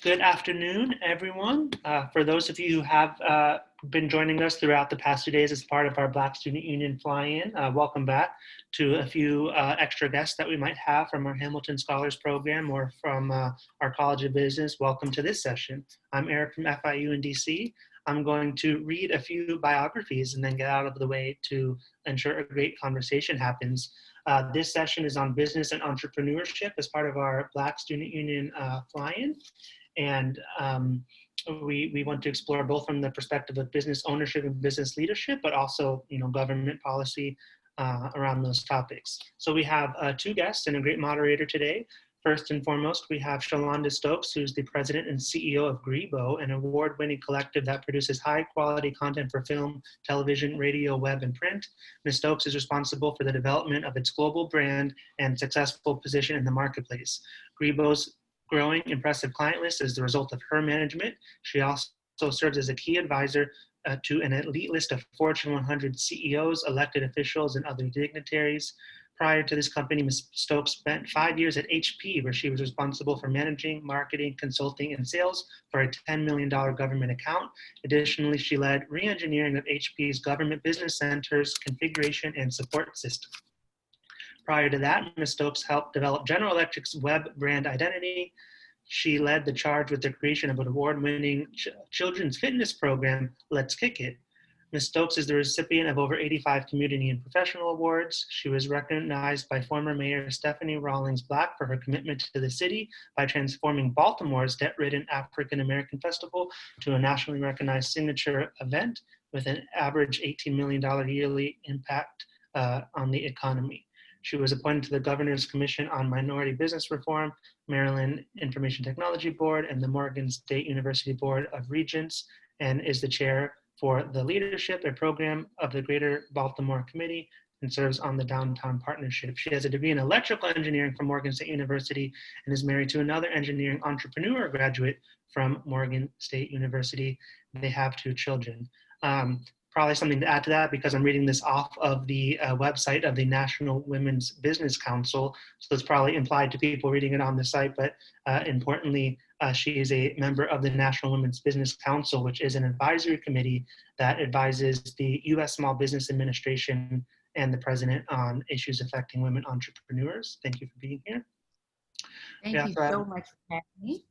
Good afternoon, everyone. For those of you who have been joining us throughout the past 2 days as part of our Black Student Union fly-in, welcome back to a few extra guests that we might have from our Hamilton Scholars Program or from our College of Business. Welcome to this session. I'm Eric from FIU in DC. I'm going to read a few biographies and then get out of the way to ensure a great conversation happens. This session is on business and entrepreneurship as part of our Black Student Union fly-in. And we want to explore both from the perspective of business ownership and business leadership, but also, government policy around those topics. So we have two guests and a great moderator today. First and foremost, we have Shelonda Stokes, who's the president and CEO of greiBO, an award-winning collective that produces high-quality content for film, television, radio, web, and print. Ms. Stokes is responsible for the development of its global brand and successful position in the marketplace. greiBO's growing impressive client list is the result of her management. She also serves as a key advisor to an elite list of Fortune 100 CEOs, elected officials, and other dignitaries. Prior to this company, Ms. Stokes spent 5 years at HP, where she was responsible for managing, marketing, consulting, and sales for a $10 million government account. Additionally, she led re-engineering of HP's government business centers, configuration, and support system. Prior to that, Ms. Stokes helped develop General Electric's web brand identity. She led the charge with the creation of an award-winning children's fitness program, Let's Kick It. Ms. Stokes is the recipient of over 85 community and professional awards. She was recognized by former Mayor Stephanie Rawlings Black for her commitment to the city by transforming Baltimore's debt-ridden African-American festival to a nationally recognized signature event with an average $18 million yearly impact on the economy. She was appointed to the Governor's Commission on Minority Business Reform, Maryland Information Technology Board, and the Morgan State University Board of Regents, and is the chair for the leadership and program of the Greater Baltimore Committee and serves on the Downtown Partnership. She has a degree in electrical engineering from Morgan State University and is married to another engineering entrepreneur graduate from Morgan State University. They have 2 children. Probably something to add to that because I'm reading this off of the website of the National Women's Business Council. So it's probably implied to people reading it on the site, but importantly, she is a member of the National Women's Business Council, which is an advisory committee that advises the U.S. Small Business Administration and the president on issues affecting women entrepreneurs. Thank you for being here. Thank you so much for having me.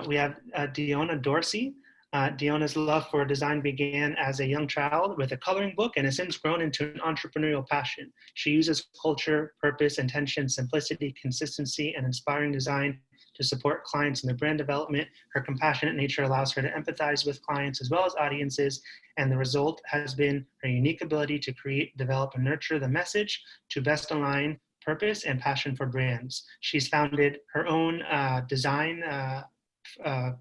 We have Dionna Dorsey. Dionna's love for design began as a young child with a coloring book and has since grown into an entrepreneurial passion. She uses culture, purpose, intention, simplicity, consistency, and inspiring design to support clients in their brand development. Her compassionate nature allows her to empathize with clients as well as audiences, and the result has been her unique ability to create, develop, and nurture the message to best align purpose and passion for brands. She's founded her own design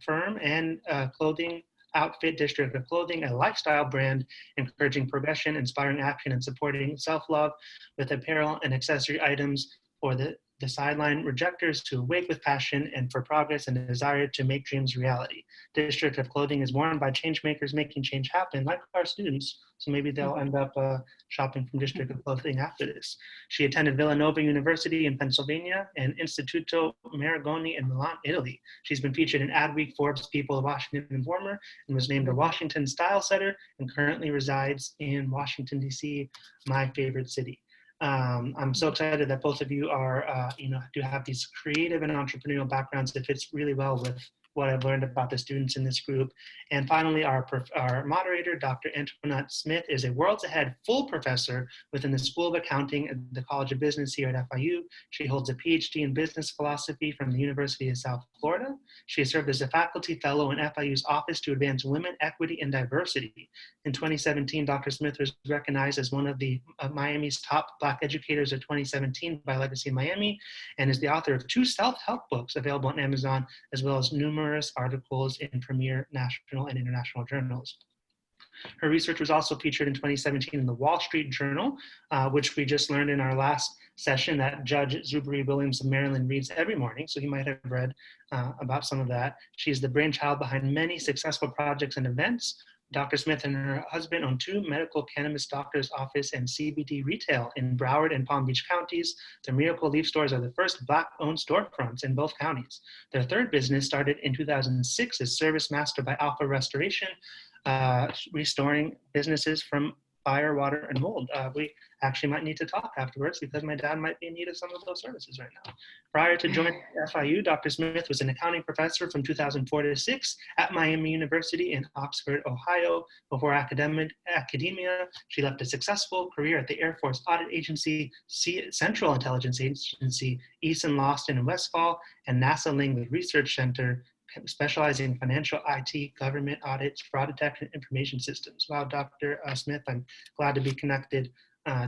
firm and clothing outfit, District of Clothing, a lifestyle brand encouraging progression, inspiring action, and supporting self-love with apparel and accessory items for the sideline rejectors to awake with passion and for progress and a desire to make dreams reality. District of Clothing is worn by change makers making change happen, like our students. So maybe they'll end up shopping from District of Clothing after this. She attended Villanova University in Pennsylvania and Istituto Marangoni in Milan, Italy. She's been featured in Adweek, Forbes, People, Washington Informer, and was named a Washington Style Setter and currently resides in Washington, D.C., my favorite city. I'm so excited that both of you are, do have these creative and entrepreneurial backgrounds. It fits really well with what I've learned about the students in this group. And finally, our moderator, Dr. Antoinette Smith, is a Worlds Ahead full professor within the School of Accounting at the College of Business here at FIU. She holds a PhD in business philosophy from the University of South Florida. She has served as a faculty fellow in FIU's Office to Advance Women, Equity, and Diversity. In 2017, Dr. Smith was recognized as one of the Miami's top Black educators of 2017 by Legacy Miami, and is the author of 2 self-help books available on Amazon, as well as numerous articles in premier national and international journals. Her research was also featured in 2017 in the Wall Street Journal, which we just learned in our last session that Judge Zuberi Williams of Maryland reads every morning, so he might have read about some of that. She's the brainchild behind many successful projects and events. Dr. Smith and her husband own 2 medical cannabis doctors' office and CBD retail in Broward and Palm Beach counties. Their Miracle Leaf stores are the first Black-owned storefronts in both counties. Their 3rd business started in 2006 as Service Master by Alpha Restoration, restoring businesses from fire, water, and mold. We actually might need to talk afterwards because my dad might be in need of some of those services right now. Prior to joining FIU, Dr. Smith was an accounting professor from 2004 to 6 at Miami University in Oxford, Ohio. Before academia, she left a successful career at the Air Force Audit Agency, Central Intelligence Agency, Easton, Lawson, and Westfall, and NASA Langley Research Center, specializing in financial IT, government audits, fraud detection, information systems. Wow, Dr. Smith, I'm glad to be connected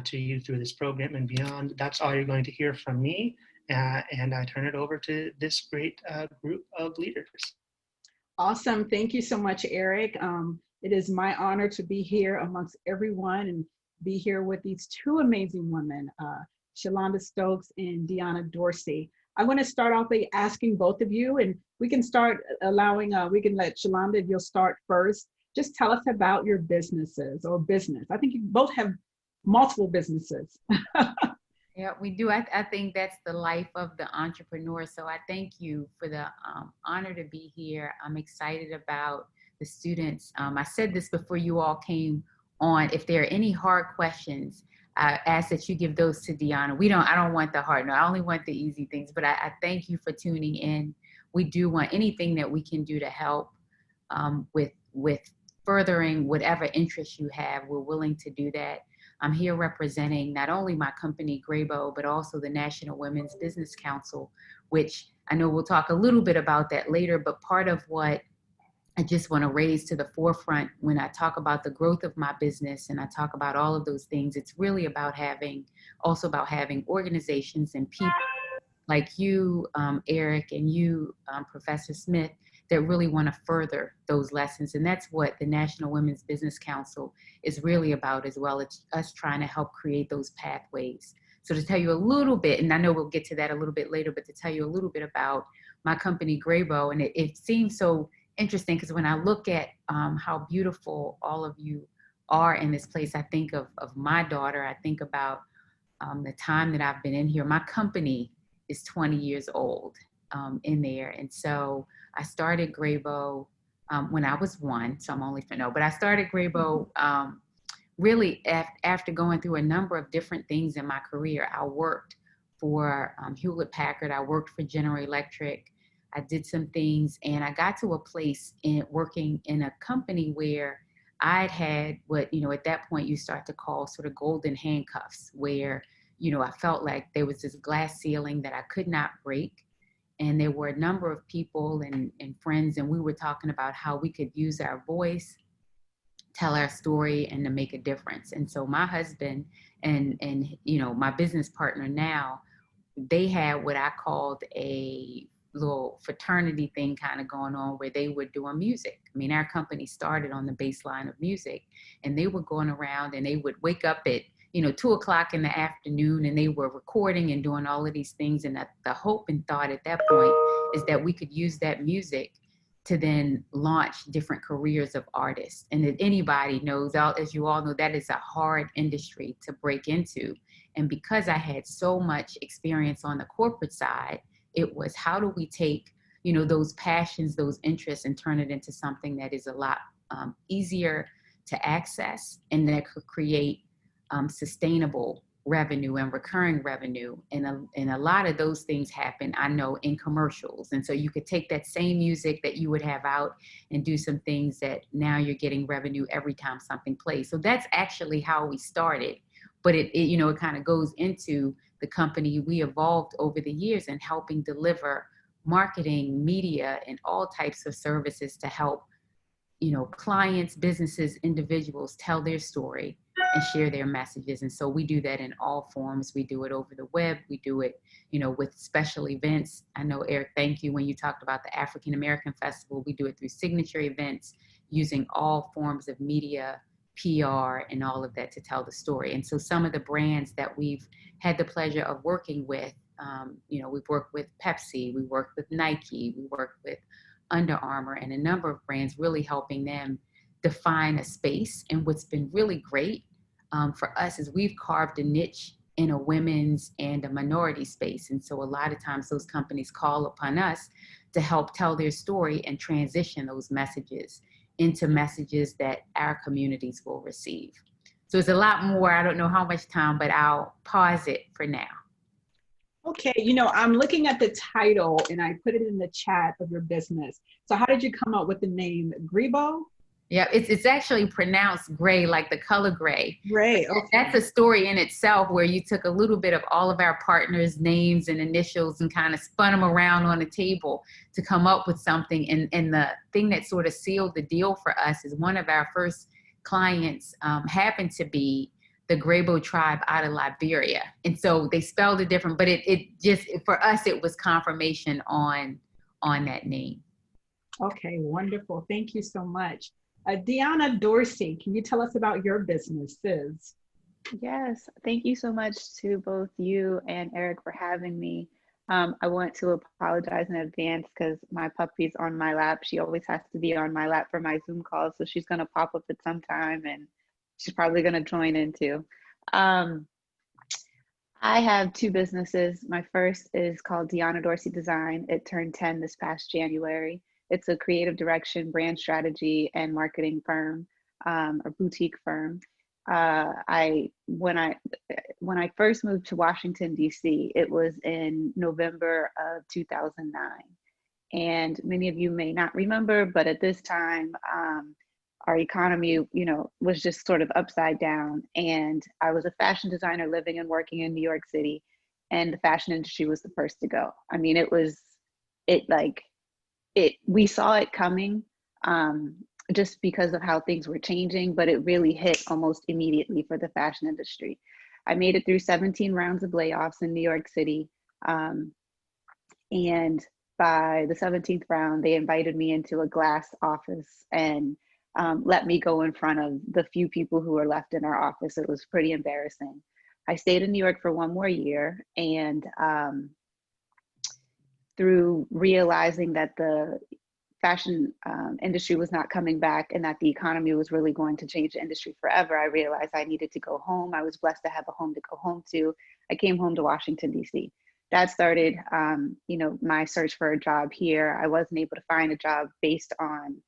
to you through this program and beyond. That's all you're going to hear from me, and I turn it over to this great group of leaders. Awesome. Thank you so much, Eric. It is my honor to be here amongst everyone and be here with these 2 amazing women, Shelonda Stokes and Dionna Dorsey. I want to start off by asking both of you, and we can start allowing, we can let Shelonda, if you'll start first, just tell us about your businesses or business. I think you both have multiple businesses. Yeah, we do. I think that's the life of the entrepreneur. So I thank you for the honor to be here. I'm excited about the students. I said this before you all came on. If there are any hard questions, I ask that you give those to Dionna. I don't want the hard, no, I only want the easy things, but I thank you for tuning in. We do want anything that we can do to help with furthering whatever interest you have. We're willing to do that. I'm here representing not only my company, greiBO, but also the National Women's Business Council, which I know we'll talk a little bit about that later, but part of what I just want to raise to the forefront when I talk about the growth of my business and I talk about all of those things, it's really about having organizations and people like you, Eric, and you, Professor Smith, that really want to further those lessons. And that's what the National Women's Business Council is really about as well. It's us trying to help create those pathways. So to tell you a little bit, and I know we'll get to that a little bit later, but to tell you a little bit about my company, greiBO, and it seems so interesting because when I look at how beautiful all of you are in this place, I think of my daughter. I think about the time that I've been in here. My company is 20 years old in there. And so I started greiBO when I was 1, so I'm only but I started greiBO really after going through a number of different things in my career. I worked for Hewlett-Packard. I worked for General Electric. I did some things, and I got to a place in working in a company where I'd had what, at that point you start to call sort of golden handcuffs, where, I felt like there was this glass ceiling that I could not break. And there were a number of people and friends, and we were talking about how we could use our voice, tell our story, and to make a difference. And so my husband and my business partner now, they had what I called a little fraternity thing kind of going on where they were doing music. I mean, our company started on the baseline of music, and they were going around and they would wake up at 2:00 in the afternoon, and they were recording and doing all of these things. And the hope and thought at that point is that we could use that music to then launch different careers of artists. And that anybody knows, as you all know, that is a hard industry to break into. And because I had so much experience on the corporate side, it was, how do we take, those passions, those interests, and turn it into something that is a lot easier to access and that could create sustainable revenue and recurring revenue. And a lot of those things happen, I know, in commercials. And so you could take that same music that you would have out and do some things that now you're getting revenue every time something plays. So that's actually how we started. But it kind of goes into the company. We evolved over the years in helping deliver marketing, media, and all types of services to help, clients, businesses, individuals tell their story and share their messages. And so we do that in all forms. We do it over the web. We do it, with special events. I know, Eric, thank you. When you talked about the African American Festival, we do it through signature events, using all forms of media, PR, and all of that to tell the story. And so some of the brands that we've had the pleasure of working with, we've worked with Pepsi, we worked with Nike, we worked with Under Armour, and a number of brands, really helping them define a space. And what's been really great for us is we've carved a niche in a women's and a minority space. And so a lot of times those companies call upon us to help tell their story and transition those messages into messages that our communities will receive. So it's a lot more. I don't know how much time, but I'll pause it for now. Okay, you know, I'm looking at the title and I put it in the chat of your business. So how did you come up with the name greiBO? Yeah, it's actually pronounced gray, like the color gray. Gray, okay. That's a story in itself where you took a little bit of all of our partners' names and initials and kind of spun them around on a table to come up with something. And the thing that sort of sealed the deal for us is one of our first clients happened to be the greiBO tribe out of Liberia. And so they spelled it different, but it just, for us, it was confirmation on that name. Okay, wonderful. Thank you so much. Dionna Dorsey, can you tell us about your businesses? Yes, thank you so much to both you and Eric for having me. I want to apologize in advance because my puppy's on my lap. She always has to be on my lap for my Zoom calls, so she's going to pop up at some time and she's probably going to join in too. I have two businesses. My first is called Dionna Dorsey Design. It turned 10 this past January. It's a creative direction, brand strategy, and marketing firm, or boutique firm. When I first moved to Washington, D.C., it was in November of 2009. And many of you may not remember, but at this time, our economy, was just sort of upside down. And I was a fashion designer living and working in New York City, and the fashion industry was the first to go. I mean, we saw it coming just because of how things were changing, but it really hit almost immediately for the fashion industry. I made it through 17 rounds of layoffs in New York City. And by the 17th round, they invited me into a glass office and let me go in front of the few people who were left in our office. It was pretty embarrassing. I stayed in New York for one more year, and through realizing that the fashion industry was not coming back and that the economy was really going to change the industry forever, I realized I needed to go home. I was blessed to have a home to go home to. I came home to Washington, D.C. That started, my search for a job here. I wasn't able to find a job based on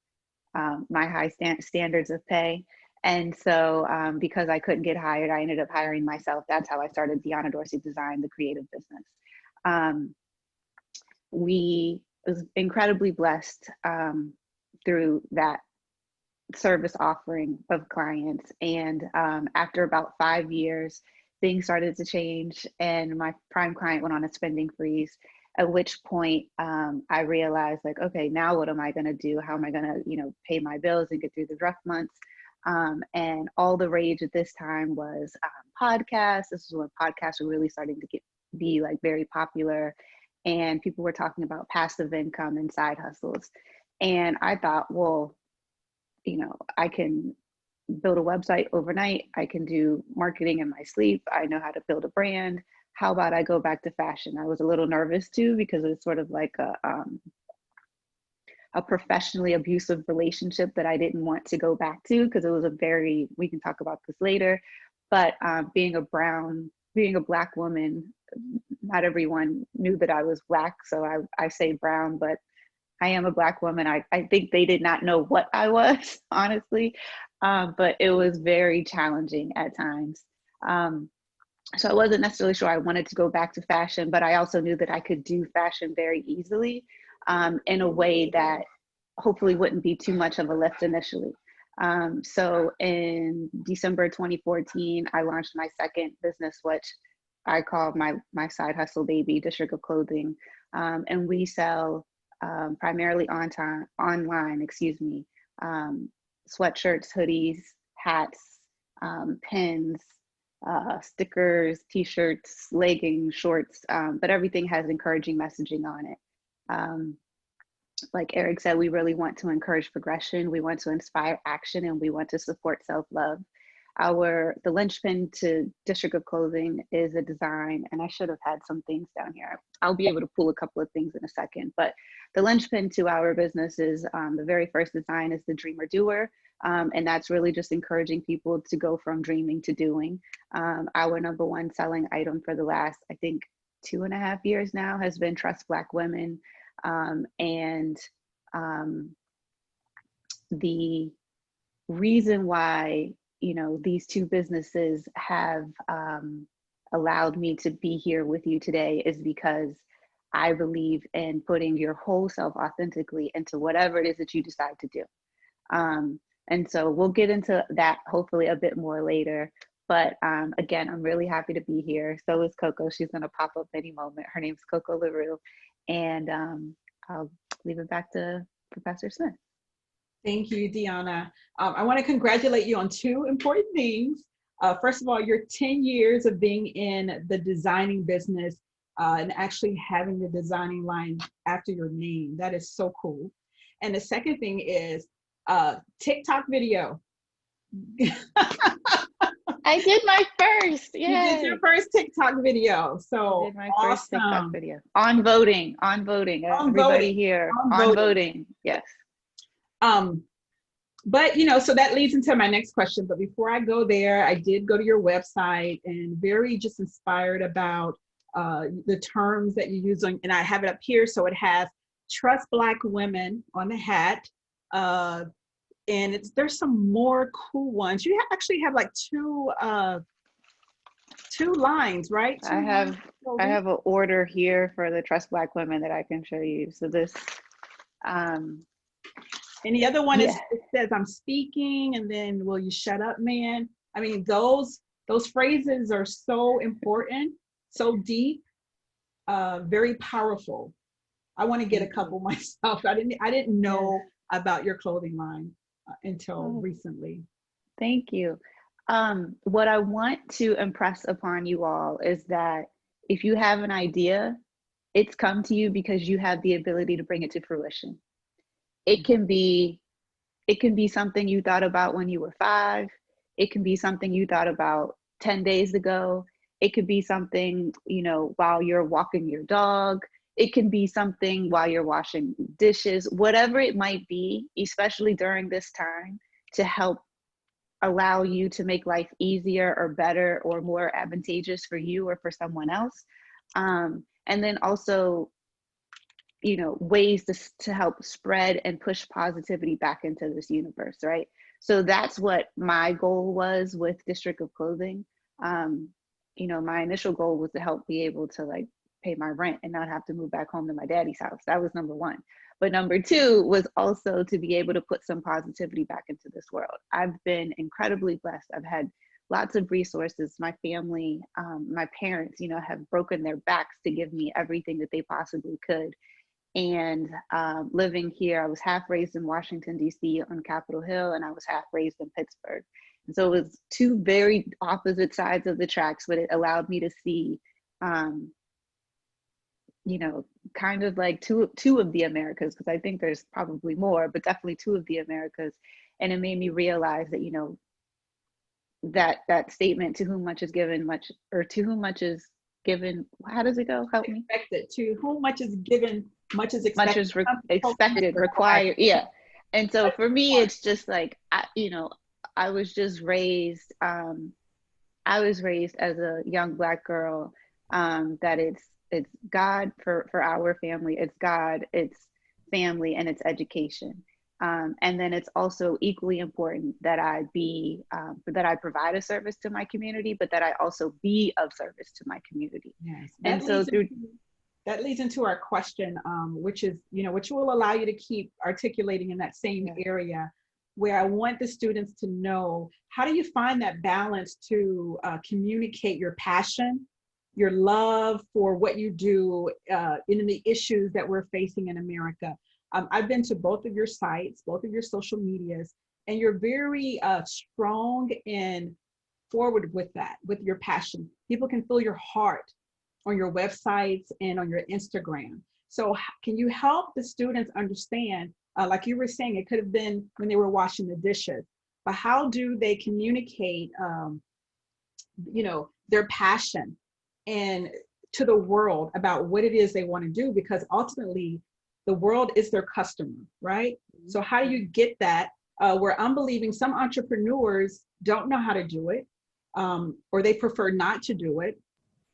my high standards of pay. And so because I couldn't get hired, I ended up hiring myself. That's how I started Dionna Dorsey Design, the creative business. We was incredibly blessed through that service offering of clients. And after about 5 years, things started to change and my prime client went on a spending freeze, at which point I realized, like, okay, now what am I going to do? How am I going to, pay my bills and get through the rough months? And all the rage at this time was podcasts. This is when podcasts were really starting to be like very popular. And people were talking about passive income and side hustles. And I thought, well, I can build a website overnight. I can do marketing in my sleep. I know how to build a brand. How about I go back to fashion? I was a little nervous too, because it was sort of like a professionally abusive relationship that I didn't want to go back to, because it was we can talk about this later, but being a Black woman, not everyone knew that I was Black, so I say brown, but I am a Black woman. I think they did not know what I was, honestly, but it was very challenging at times. So I wasn't necessarily sure I wanted to go back to fashion, but I also knew that I could do fashion very easily in a way that hopefully wouldn't be too much of a lift initially. So in December 2014, I launched my second business, which I call my side hustle baby, District of Clothing. And we sell primarily online, sweatshirts, hoodies, hats, pins, stickers, t-shirts, leggings, shorts, but everything has encouraging messaging on it. Like Eric said, we really want to encourage progression. We want to inspire action, and we want to support self-love. The linchpin to District of Clothing is a design, and I should have had some things down here. I'll be able to pull a couple of things in a second, but the linchpin to our business is the very first design is the Dreamer Doer. And that's really just encouraging people to go from dreaming to doing. Our number one selling item for the last, I think, 2.5 years now has been Trust Black Women. The reason why, you know, these two businesses have allowed me to be here with you today is because I believe in putting your whole self authentically into whatever it is that you decide to do. And so we'll get into that hopefully a bit more later. But again, I'm really happy to be here. So is Coco. She's going to pop up any moment. Her name's Coco LaRue. And I'll leave it back to Professor Smith. Thank you, Dionna. I want to congratulate you on two important things. First of all, your 10 years of being in the designing business and actually having the designing line after your name. That is so cool. And the second thing is TikTok video. I did my first. You did your first TikTok video. So I did my first TikTok video on voting. Everybody here on voting. Yes. But you know, so that leads into my next question. But before I go there, I did go to your website and very just inspired about the terms that you use on, and I have it up here. So it has Trust Black Women on the hat. And there's some more cool ones. You actually have like two lines, right? I have an order here for the Trust Black Women that I can show you. So this, and the other one is, it says, I'm speaking, and then will you shut up, man? I mean, those phrases are so important, so deep, very powerful. I want to get a couple myself. I didn't know about your clothing line until recently. Thank you. What I want to impress upon you all is that if you have an idea, it's come to you because you have the ability to bring it to fruition. It can be something you thought about when you were 5. It can be something you thought about 10 days ago. It could be something, you know, while you're walking your dog. It can be something while you're washing dishes, whatever it might be, especially during this time, to help allow you to make life easier or better or more advantageous for you or for someone else. And then also, you know, ways to help spread and push positivity back into this universe, right? So that's what my goal was with District of Clothing. You know, my initial goal was to help be able to like pay my rent and not have to move back home to my daddy's house. That was number 1. But number 2 was also to be able to put some positivity back into this world. I've been incredibly blessed. I've had lots of resources. My family, my parents, you know, have broken their backs to give me everything that they possibly could. And living here, I was half raised in Washington, D.C. on Capitol Hill, and I was half raised in Pittsburgh. And so it was 2 very opposite sides of the tracks, but it allowed me to see you know, kind of like two of the Americas, because I think there's probably more, but definitely 2 of the Americas. And it made me realize that, you know, that statement, to whom much is given, much, or to whom much is given, how does it go? Help me. Expected. To whom much is given, much is expected. Much is expected, required. Yeah. And so for me, it's just like, you know, I was raised as a young Black girl, that it's God for our family, it's God, it's family, and it's education. And then it's also equally important that I provide a service to my community, but that I also be of service to my community. Yes. And so that leads into our question, which is, you know, which will allow you to keep articulating in that same area, where I want the students to know, how do you find that balance to communicate your passion, your love for what you do in the issues that we're facing in America? I've been to both of your sites, both of your social medias, and you're very strong and forward with that, with your passion. People can feel your heart on your websites and on your Instagram. So can you help the students understand, like you were saying, it could have been when they were washing the dishes, but how do they communicate, you know, their passion and to the world about what it is they want to do? Because ultimately the world is their customer, right? So how do you get that where I'm believing some entrepreneurs don't know how to do it, or they prefer not to do it.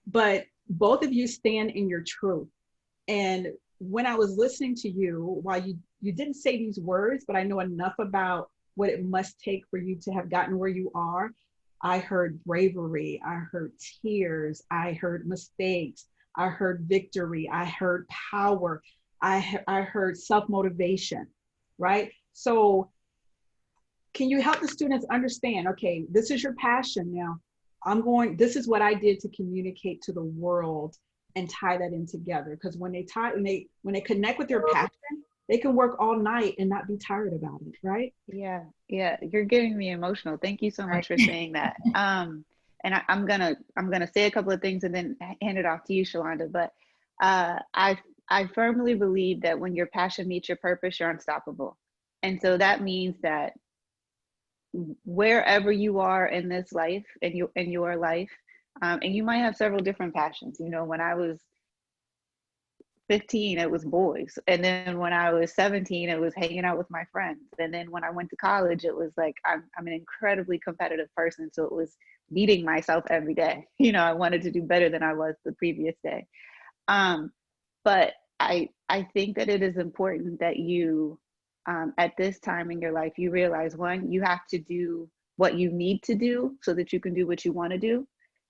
But both of you stand in your truth. And when I was listening to you, while you didn't say these words, but I know enough about what it must take for you to have gotten where you are. I heard bravery, I heard tears, I heard mistakes, I heard victory, I heard power, I heard self-motivation, right? So can you help the students understand, okay, this is your passion now. This is what I did to communicate to the world and tie that in together. Because when they connect with their passion, they can work all night and not be tired about it, right? Yeah, you're getting me emotional. Thank you so much for saying that. And I'm gonna say a couple of things and then hand it off to you, Shelonda. But I firmly believe that when your passion meets your purpose, you're unstoppable. And so that means that wherever you are in this life, in your life, and you might have several different passions. You know, when I was 15, it was boys. And then when I was 17, it was hanging out with my friends. And then when I went to college, it was like, I'm an incredibly competitive person. So it was beating myself every day. You know, I wanted to do better than I was the previous day. But I think that it is important that you, at this time in your life, you realize, one, you have to do what you need to do so that you can do what you want to do.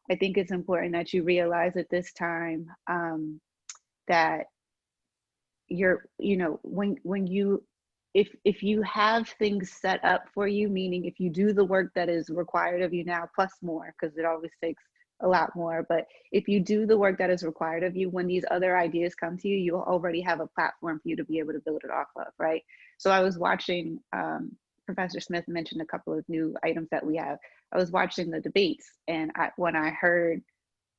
I think it's important that you realize at this time, that you're, you know, when you, if you have things set up for you, meaning if you do the work that is required of you now, plus more, because it always takes a lot more, but if you do the work that is required of you, when these other ideas come to you, you'll already have a platform for you to be able to build it off of, right? So I was watching, Professor Smith mentioned a couple of new items that we have. I was watching the debates, and when I heard,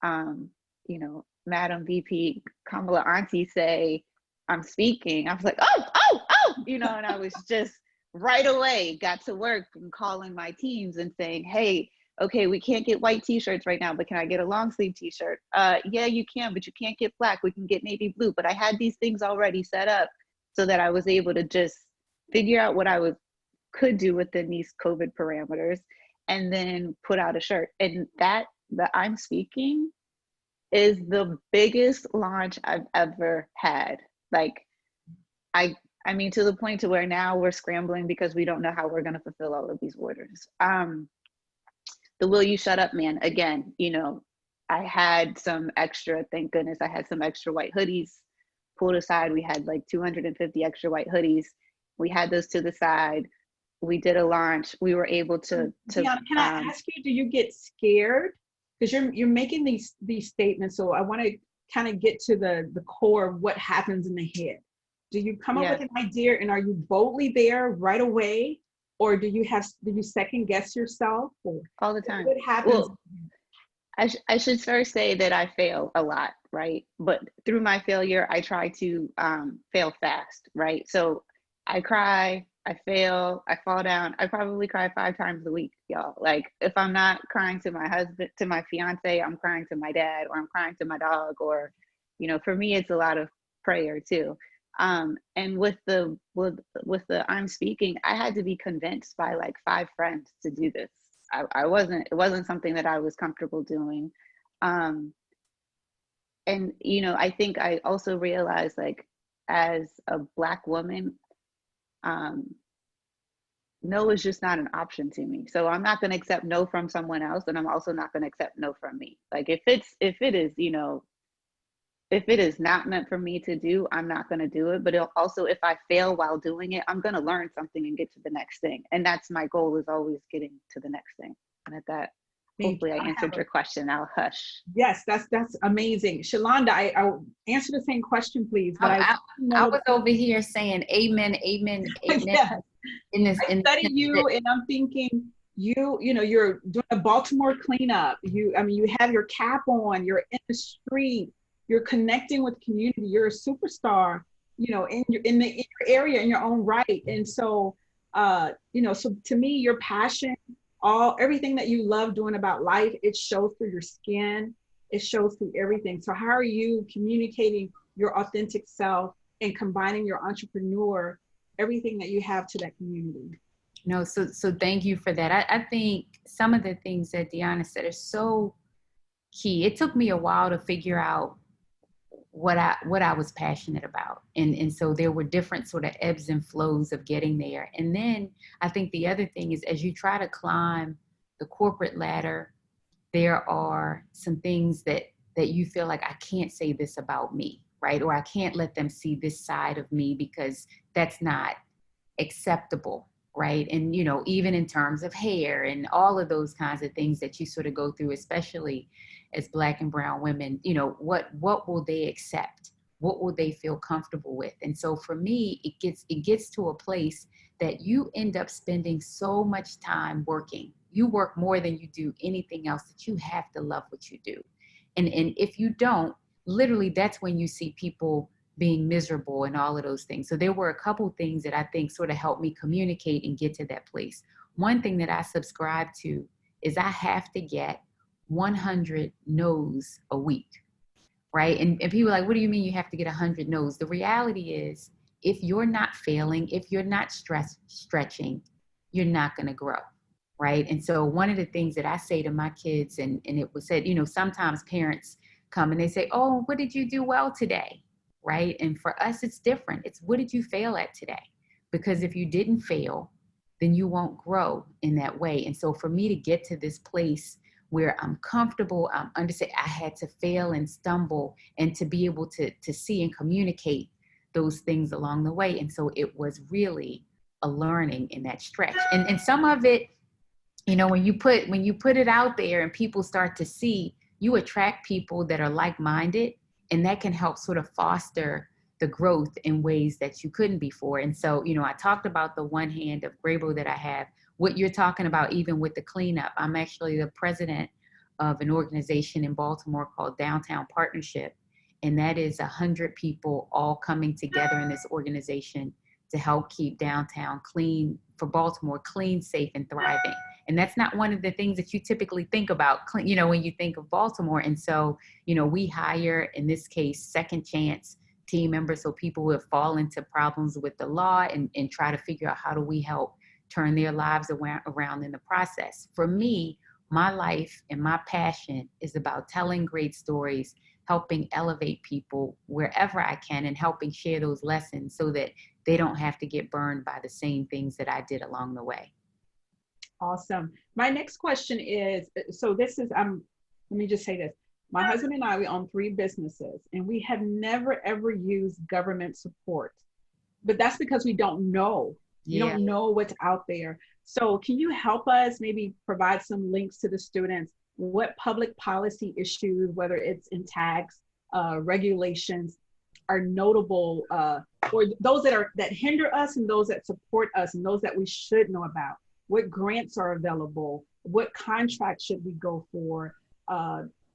you know, Madam VP Kamala Auntie say, I'm speaking, I was like, oh, you know, and I was just right away got to work and calling my teams and saying, hey, okay, we can't get white t-shirts right now, but can I get a long sleeve t-shirt? Yeah, you can, but you can't get black. We can get navy blue. But I had these things already set up so that I was able to just figure out what I could do within these COVID parameters and then put out a shirt. And that I'm speaking is the biggest launch I've ever had. Like, I mean, to the point to where now we're scrambling because we don't know how we're going to fulfill all of these orders. The Will You Shut Up Man, again, you know, I had some extra, thank goodness, I had some extra white hoodies pulled aside. We had like 250 extra white hoodies. We had those to the side. We did a launch. We were able to Dionna, can I ask you, do you get scared? Because you're making these statements, so I want to kind of get to the core of what happens in the head. Do you come up with an idea and are you boldly there right away? Or do you second guess yourself? Or all the time? What happens? Well, I should first say that I fail a lot, right? But through my failure, I try to fail fast, right? So I cry, I fail, I fall down. I probably cry 5 times a week, y'all. Like, if I'm not crying to my husband, to my fiance, I'm crying to my dad, or I'm crying to my dog, or, you know, for me, it's a lot of prayer too. And with the I'm speaking, I had to be convinced by like 5 friends to do this. It wasn't something that I was comfortable doing. And, you know, I think I also realized, like, as a Black woman, no is just not an option to me. So I'm not going to accept no from someone else. And I'm also not going to accept no from me. Like, if it is, you know, if it is not meant for me to do, I'm not going to do it. But also, if I fail while doing it, I'm going to learn something and get to the next thing. And that's my goal, is always getting to the next thing. And at that, hopefully I answered your question. I'll hush. Yes, that's amazing. Shelonda, I'll answer the same question, please. But I was over here saying amen, amen, amen. Yes. I study you, and I'm thinking, you know, you're doing a Baltimore cleanup. You have your cap on, you're in the street, you're connecting with community, you're a superstar, you know, in your area, in your own right. And so, you know, so to me, your passion, everything that you love doing about life, it shows through your skin, it shows through everything. So how are you communicating your authentic self and combining your everything that you have to that community? No, so thank you for that. I think some of the things that Dionna said are so key. It took me a while to figure out what I was passionate about. And so there were different sort of ebbs and flows of getting there. And then I think the other thing is, as you try to climb the corporate ladder, there are some things that you feel like, I can't say this about me, right? Or I can't let them see this side of me because that's not acceptable, right? And, you know, even in terms of hair and all of those kinds of things that you sort of go through, especially as Black and brown women, you know, what will they accept? What will they feel comfortable with? And so for me, it gets to a place that you end up spending so much time working. You work more than you do anything else, that you have to love what you do. And if you don't, literally that's when you see people being miserable and all of those things. So there were a couple things that I think sort of helped me communicate and get to that place. One thing that I subscribe to is I have to get 100 no's a week, right? And people are like, what do you mean you have to get 100 no's? The reality is, if you're not failing, if you're not stretching, you're not going to grow, right? And so one of the things that I say to my kids, and it was said, you know, sometimes parents come and they say, oh, what did you do well today? Right? And for us, it's different. It's, what did you fail at today? Because if you didn't fail, then you won't grow in that way. And so for me to get to this place where I'm comfortable, I'm understanding I had to fail and stumble, and to be able to see and communicate those things along the way. And so it was really a learning in that stretch. And some of it, you know, when you put it out there and people start to see, you attract people that are like-minded, and that can help sort of foster the growth in ways that you couldn't before. And so, you know, I talked about the one hand of greiBO that I have. What you're talking about, even with the cleanup, I'm actually the president of an organization in Baltimore called Downtown Partnership. And that is 100 people all coming together in this organization to help keep downtown clean for Baltimore, clean, safe, and thriving. And that's not one of the things that you typically think about, you know, when you think of Baltimore. And so, you know, we hire, in this case, second chance team members, so people who have fallen into problems with the law, and try to figure out how do we help turn their lives around in the process. For me, my life and my passion is about telling great stories, helping elevate people wherever I can, and helping share those lessons so that they don't have to get burned by the same things that I did along the way. Awesome. My next question is, so this is, let me just say this. My husband and I, we own 3 businesses, and we have never, ever used government support. But that's because we don't know. You don't know what's out there. So can you help us maybe provide some links to the students? What public policy issues, whether it's in tax, regulations, are notable, or those that hinder us, and those that support us, and those that we should know about? What grants are available? What contracts should we go for?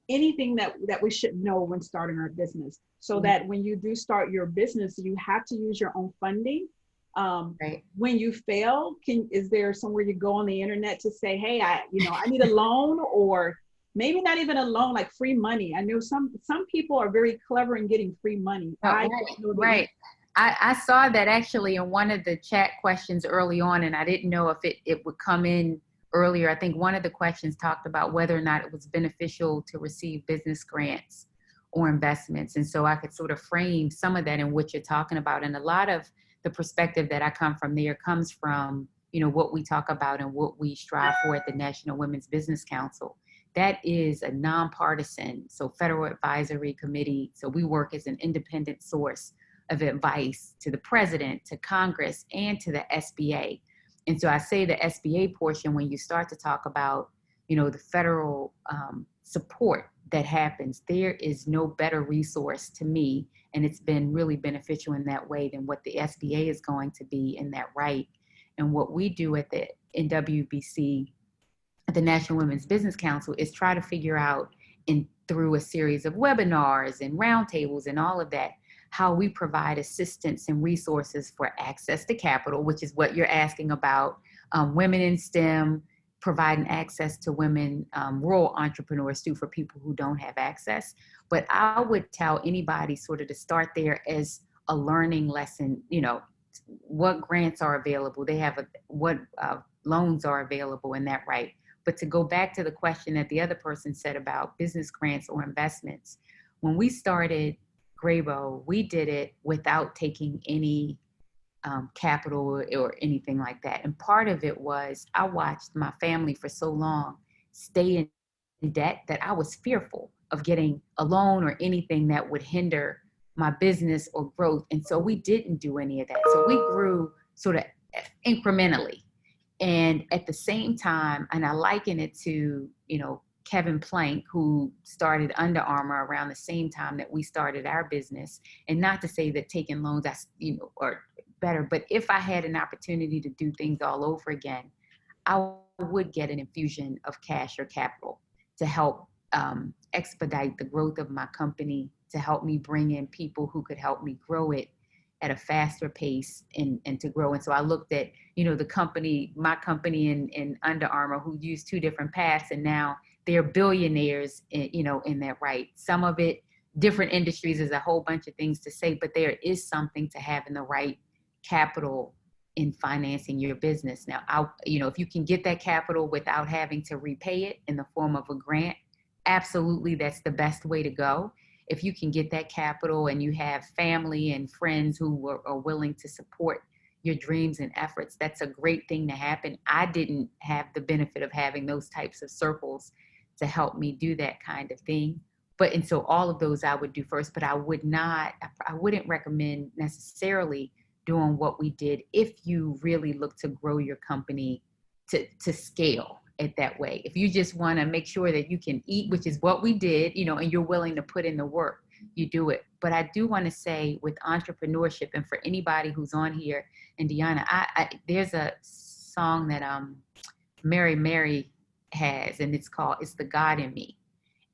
Anything that we should know when starting our business, so that when you do start your business, you have to use your own funding. Right. When you fail, is there somewhere you go on the internet to say, hey, I need a loan, or maybe not even a loan, like free money? I know some people are very clever in getting free money. Right. I saw that actually in one of the chat questions early on, and I didn't know if it would come in earlier. I think one of the questions talked about whether or not it was beneficial to receive business grants or investments. And so I could sort of frame some of that in what you're talking about. And a lot of the perspective that I come from there comes from, you know, what we talk about and what we strive for at the National Women's Business Council. That is a nonpartisan, so federal advisory committee. So we work as an independent source of advice to the president, to Congress, and to the SBA. And so I say the SBA portion, when you start to talk about, you know, the federal support that happens, there is no better resource to me, and it's been really beneficial in that way, than what the SBA is going to be in that right. And what we do at the NWBC, at the National Women's Business Council, is try to figure out, through a series of webinars and roundtables and all of that, how we provide assistance and resources for access to capital, which is what you're asking about, women in STEM, providing access to women, rural entrepreneurs too, for people who don't have access. But I would tell anybody sort of to start there as a learning lesson, you know, what grants are available. They have what loans are available in that right. But to go back to the question that the other person said about business grants or investments, when we started greiBO, we did it without taking any capital or anything like that. And part of it was I watched my family for so long stay in debt that I was fearful of getting a loan or anything that would hinder my business or growth. And so we didn't do any of that. So we grew sort of incrementally. And at the same time, and I liken it to, Kevin Plank, who started Under Armour around the same time that we started our business. And not to say that taking loans, are better, but if I had an opportunity to do things all over again, I would get an infusion of cash or capital to help expedite the growth of my company, to help me bring in people who could help me grow it at a faster pace and to grow. And so I looked at, my company in Under Armour, who used two different paths, and now they're billionaires, in that right. Some of it, different industries, is a whole bunch of things to say, but there is something to having the right capital in financing your business. Now, if you can get that capital without having to repay it in the form of a grant, absolutely, that's the best way to go. If you can get that capital and you have family and friends who are willing to support your dreams and efforts, that's a great thing to happen. I didn't have the benefit of having those types of circles to help me do that kind of thing. And so all of those I would do first, but I wouldn't recommend necessarily doing what we did if you really look to grow your company to scale it that way. If you just want to make sure that you can eat, which is what we did, and you're willing to put in the work, you do it. But I do want to say with entrepreneurship, and for anybody who's on here, and Dionna, there's a song that Mary has, and it's called "It's the God in Me."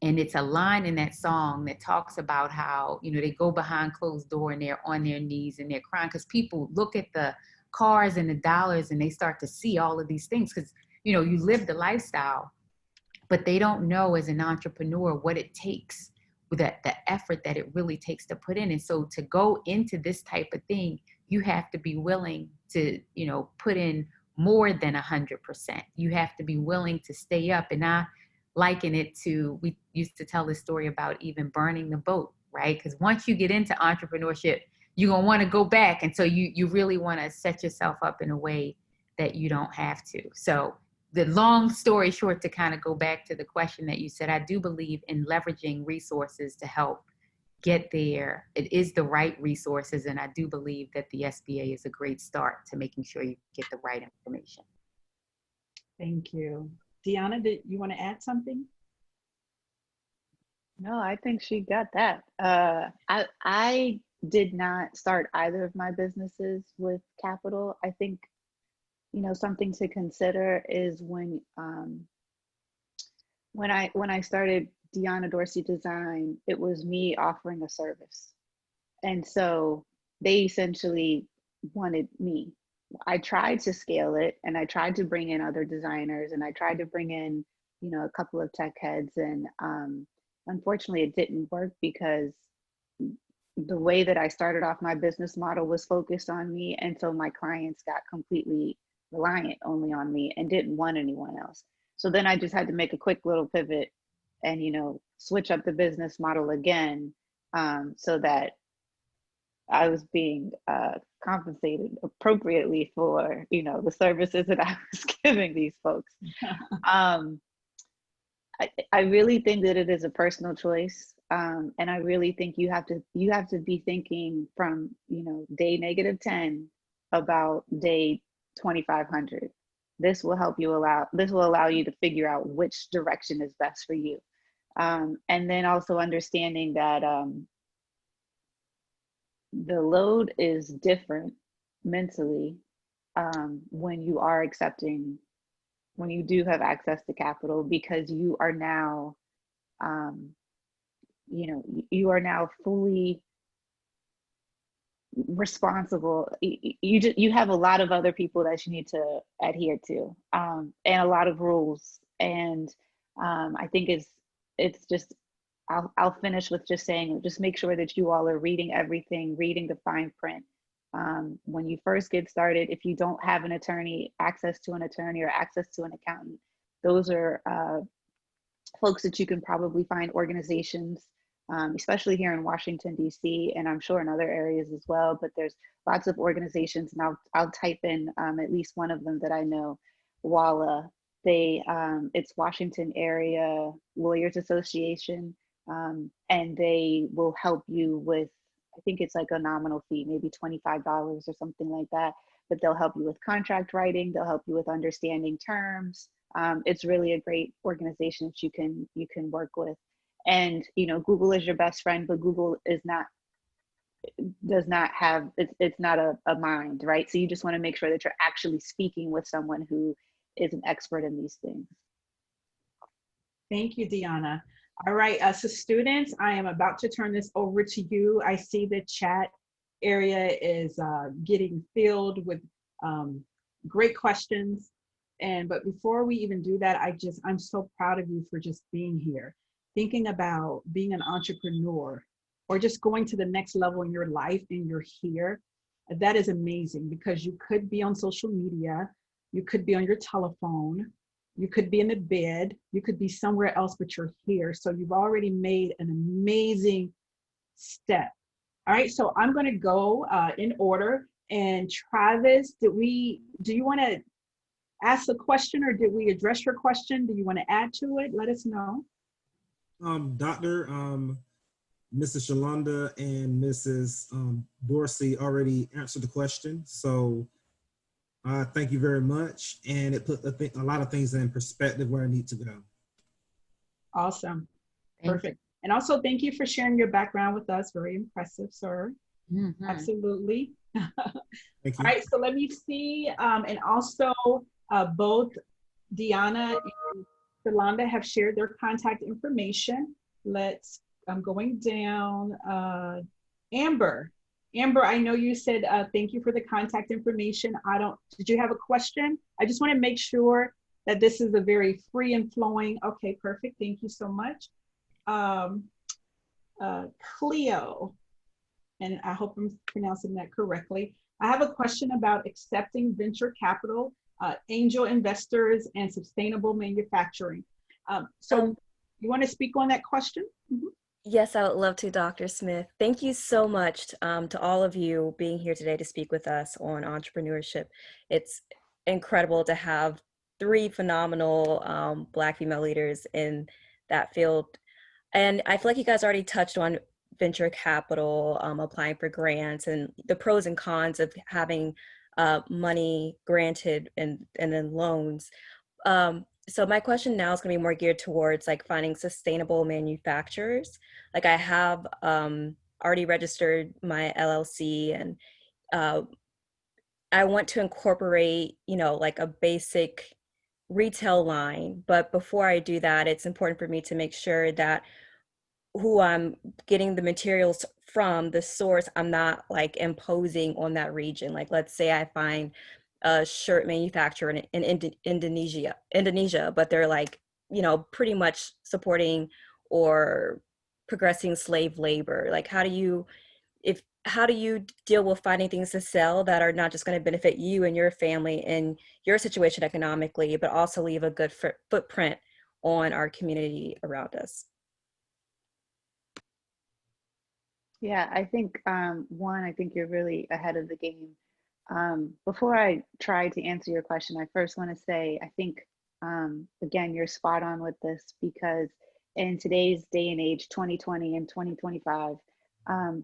And it's a line in that song that talks about how, they go behind closed door and they're on their knees and they're crying because people look at the cars and the dollars and they start to see all of these things because, you live the lifestyle, but they don't know as an entrepreneur what it takes, the effort that it really takes to put in. And so to go into this type of thing, you have to be willing to, put in more than 100%. You have to be willing to stay up. And I liken it to, we used to tell this story about even burning the boat, right? Because once you get into entrepreneurship, you're going to want to go back. And so you really want to set yourself up in a way that you don't have to. So the long story short, to kind of go back to the question that you said, I do believe in leveraging resources to help get there. It is the right resources. And I do believe that the SBA is a great start to making sure you get the right information. Thank you. Dionna, did you want to add something? No, I think she got that. I did not start either of my businesses with capital. I think, something to consider is when I started Dionna Dorsey Design, it was me offering a service. And so they essentially wanted me. I tried to scale it and I tried to bring in other designers and I tried to bring in, a couple of tech heads. And unfortunately, it didn't work because the way that I started off my business model was focused on me. And so my clients got completely reliant only on me and didn't want anyone else. So then I just had to make a quick little pivot and, switch up the business model again so that I was being compensated appropriately for, the services that I was giving these folks. I really think that it is a personal choice. And I really think you have to be thinking from, day -10 about day 2500. This will allow you to figure out which direction is best for you. And then also understanding that the load is different mentally when you do have access to capital, because you are now, you are now fully responsible. You have a lot of other people that you need to adhere to, and a lot of rules. And I think it's just, I'll finish with just saying, just make sure that you all are reading everything, reading the fine print, When you first get started, if you don't have an attorney, access to an attorney or access to an accountant, those are folks that you can probably find, organizations, especially here in Washington, D.C., and I'm sure in other areas as well, but there's lots of organizations, and I'll type in at least one of them that I know, WALA. It's Washington Area Lawyers Association, and they will help you with, I think it's like a nominal fee, maybe $25 or something like that, but they'll help you with contract writing, they'll help you with understanding terms. It's really a great organization that you can work with. And Google is your best friend, but Google does not have, it's not a mind, right? So you just want to make sure that you're actually speaking with someone who is an expert in these things. Thank you, Dionna. All right, so students, I am about to turn this over to you. I see the chat area is getting filled with great questions. But before we even do that, I'm so proud of you for just being here, thinking about being an entrepreneur or just going to the next level in your life, and you're here. That is amazing, because you could be on social media, you could be on your telephone, you could be in the bed, you could be somewhere else, but you're here. So you've already made an amazing step. All right, so I'm going to go in order. And Travis, do you want to ask a question, or did we address your question? Do you want to add to it? Let us know. Dr. Mrs. Shelonda and Mrs. Dorsey already answered the question. So thank you very much. And it put a lot of things in perspective where I need to go. Awesome. Perfect. And also thank you for sharing your background with us. Very impressive, sir. Mm-hmm. Absolutely. Thank you. All right, so let me see. And also both Dionna and Shelonda have shared their contact information. I'm going down. Amber, I know you said thank you for the contact information. Did you have a question? I just want to make sure that this is a very free and flowing. Okay, perfect. Thank you so much. Cleo, and I hope I'm pronouncing that correctly. I have a question about accepting venture capital, angel investors, and sustainable manufacturing. So you want to speak on that question? Mm-hmm. Yes, I would love to, Dr. Smith. Thank you so much to all of you being here today to speak with us on entrepreneurship. It's incredible to have 3 phenomenal Black female leaders in that field. And I feel like you guys already touched on venture capital, applying for grants, and the pros and cons of having money granted and then loans. So my question now is going to be more geared towards like finding sustainable manufacturers. Like I have already registered my LLC, and I want to incorporate, like a basic retail line. But before I do that, it's important for me to make sure that who I'm getting the materials from, the source, I'm not like imposing on that region. Like, let's say I find a shirt manufacturer in Indonesia, but they're like, pretty much supporting or progressing slave labor. Like, how do you deal with finding things to sell that are not just going to benefit you and your family and your situation economically, but also leave a good footprint on our community around us? Yeah, I think I think you're really ahead of the game. Before I try to answer your question, I first want to say, I think, again, you're spot on with this, because in today's day and age, 2020 and 2025,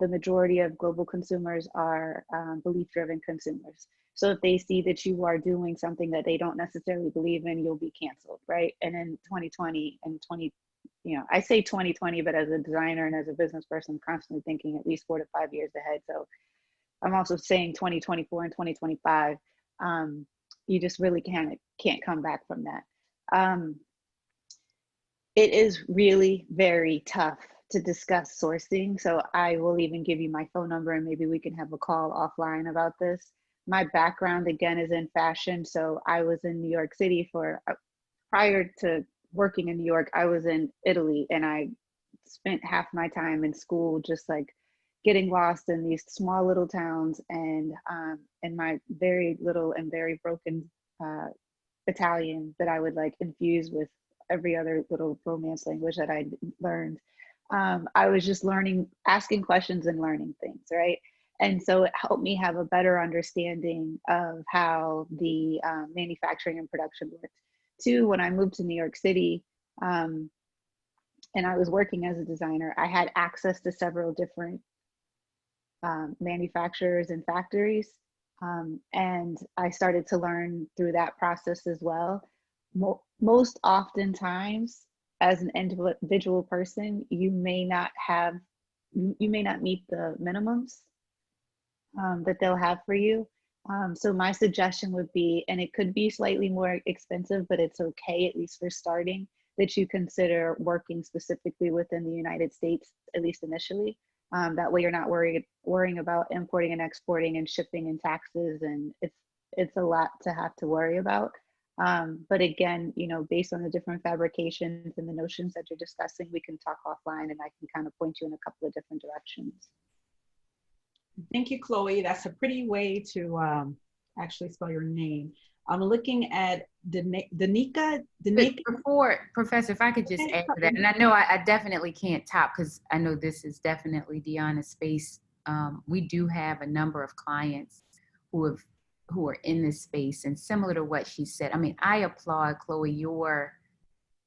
the majority of global consumers are belief-driven consumers. So if they see that you are doing something that they don't necessarily believe in, you'll be canceled, right? And in 2020 and I say 2020, but as a designer and as a business person, I'm constantly thinking at least 4 to 5 years ahead. So I'm also saying 2024 and 2025, you just really can't come back from that. It is really very tough to discuss sourcing. So I will even give you my phone number, and maybe we can have a call offline about this. My background, again, is in fashion. So I was in New York City prior to working in New York, I was in Italy, and I spent half my time in school just like getting lost in these small little towns and in my very little and very broken Italian that I would like infuse with every other little romance language that I learned. I was just learning, asking questions and learning things, right? And so it helped me have a better understanding of how the manufacturing and production worked. Too, when I moved to New York City and I was working as a designer, I had access to several different manufacturers and factories. And I started to learn through that process as well. Most oftentimes, as an individual person, you may not meet the minimums that they'll have for you. So my suggestion would be, and it could be slightly more expensive, but it's okay, at least for starting, that you consider working specifically within the United States, at least initially. That way you're not worrying about importing and exporting and shipping and taxes, and it's a lot to have to worry about. But again, you know, based on the different fabrications and the notions that you're discussing, we can talk offline and I can kind of point you in a couple of different directions. Thank you, Chloe. That's a pretty way to actually spell your name. I'm looking at Danaka. Before, Professor, if I could just add to that, and I know I definitely can't top, because I know this is definitely Dionna's space. We do have a number of clients who are in this space, and similar to what she said, I mean, I applaud, Chloe, your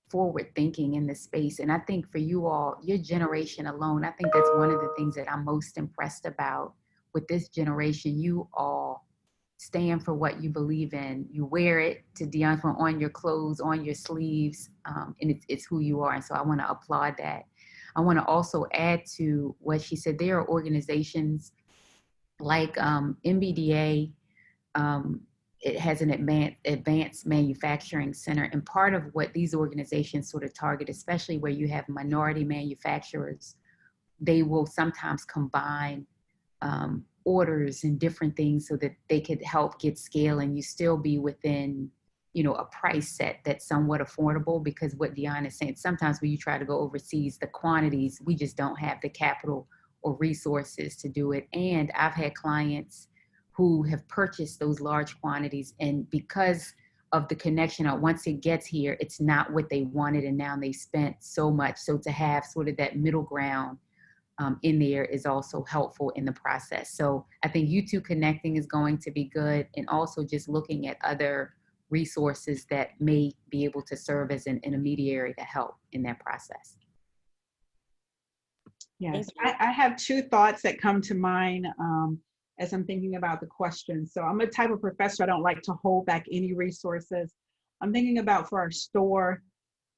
forward thinking in this space. And I think for you all, your generation alone, I think that's one of the things that I'm most impressed about with this generation. You all stand for what you believe in. You wear it, to Dionna, on your clothes, on your sleeves, and it's who you are. And so I want to applaud that. I want to also add to what she said. There are organizations like MBDA. It has an advanced manufacturing center. And part of what these organizations sort of target, especially where you have minority manufacturers, they will sometimes combine orders and different things so that they could help get scale and you still be within, you know, a price set that's somewhat affordable. Because what Dionna is saying, sometimes when you try to go overseas, the quantities, we just don't have the capital or resources to do it. And I've had clients who have purchased those large quantities, and because of the connection, once it gets here, it's not what they wanted, and now they spent so much. So to have sort of that middle ground in there is also helpful in the process. So I think you two connecting is going to be good, and also just looking at other resources that may be able to serve as an intermediary to help in that process. Yes, I have two thoughts that come to mind as I'm thinking about the question. So I'm a type of professor, I don't like to hold back any resources. I'm thinking about for our store,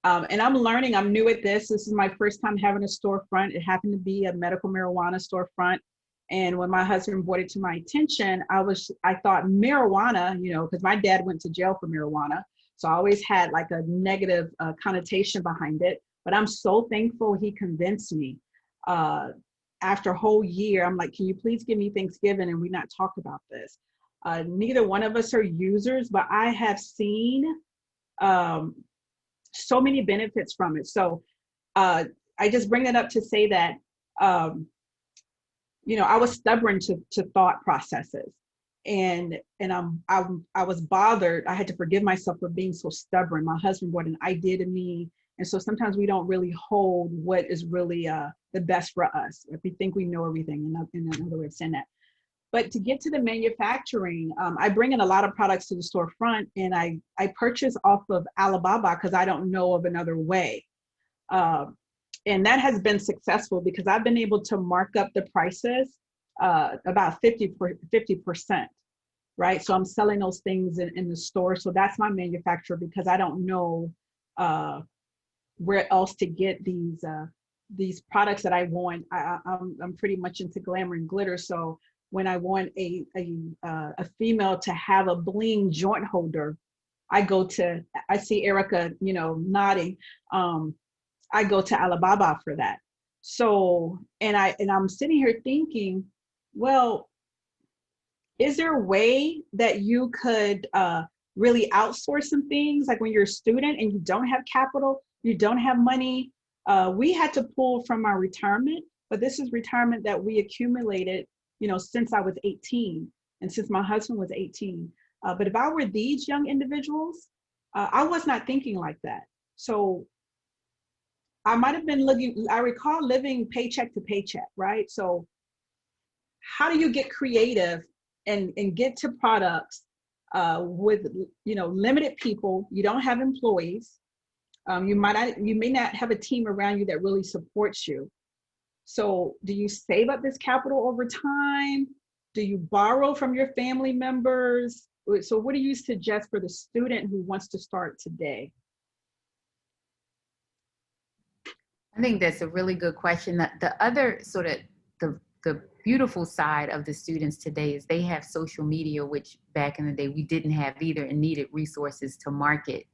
and I'm learning, I'm new at this. This is my first time having a storefront. It happened to be a medical marijuana storefront. And when my husband brought it to my attention, I thought marijuana, you know, because my dad went to jail for marijuana. So I always had like a negative connotation behind it. But I'm so thankful he convinced me. After a whole year, I'm like, can you please give me Thanksgiving and we not talk about this? Neither one of us are users, but I have seen so many benefits from it. So I just bring that up to say that, you know, I was stubborn to thought processes, and I was bothered. I had to forgive myself for being so stubborn. My husband brought an idea to me. And so sometimes we don't really hold what is really the best for us. If we think we know everything, in another way of saying that. But to get to the manufacturing, I bring in a lot of products to the storefront, and I purchase off of Alibaba because I don't know of another way. And that has been successful because I've been able to mark up the prices about 50%, right? So I'm selling those things in the store. So that's my manufacturer, because I don't know where else to get these products that I want. I'm pretty much into glamour and glitter. So when I want a female to have a bling joint holder, I see Erica, you know, nodding. I go to Alibaba for that. So, and I'm sitting here thinking, well, is there a way that you could really outsource some things? Like when you're a student and you don't have capital, you don't have money. We had to pull from our retirement but this is retirement that we accumulated, since I was 18 and since my husband was 18. But if I were these young individuals, I was not thinking like that. So I might have been I recall living paycheck to paycheck, right? So how do you get creative and get to products with, limited people? You don't have employees. You may not have a team around you that really supports you. So do you save up this capital over time? Do you borrow from your family members? So what do you suggest for the student who wants to start today? I think that's a really good question. The other sort of the beautiful side of the students today is they have social media, which back in the day we didn't have either, and needed resources to market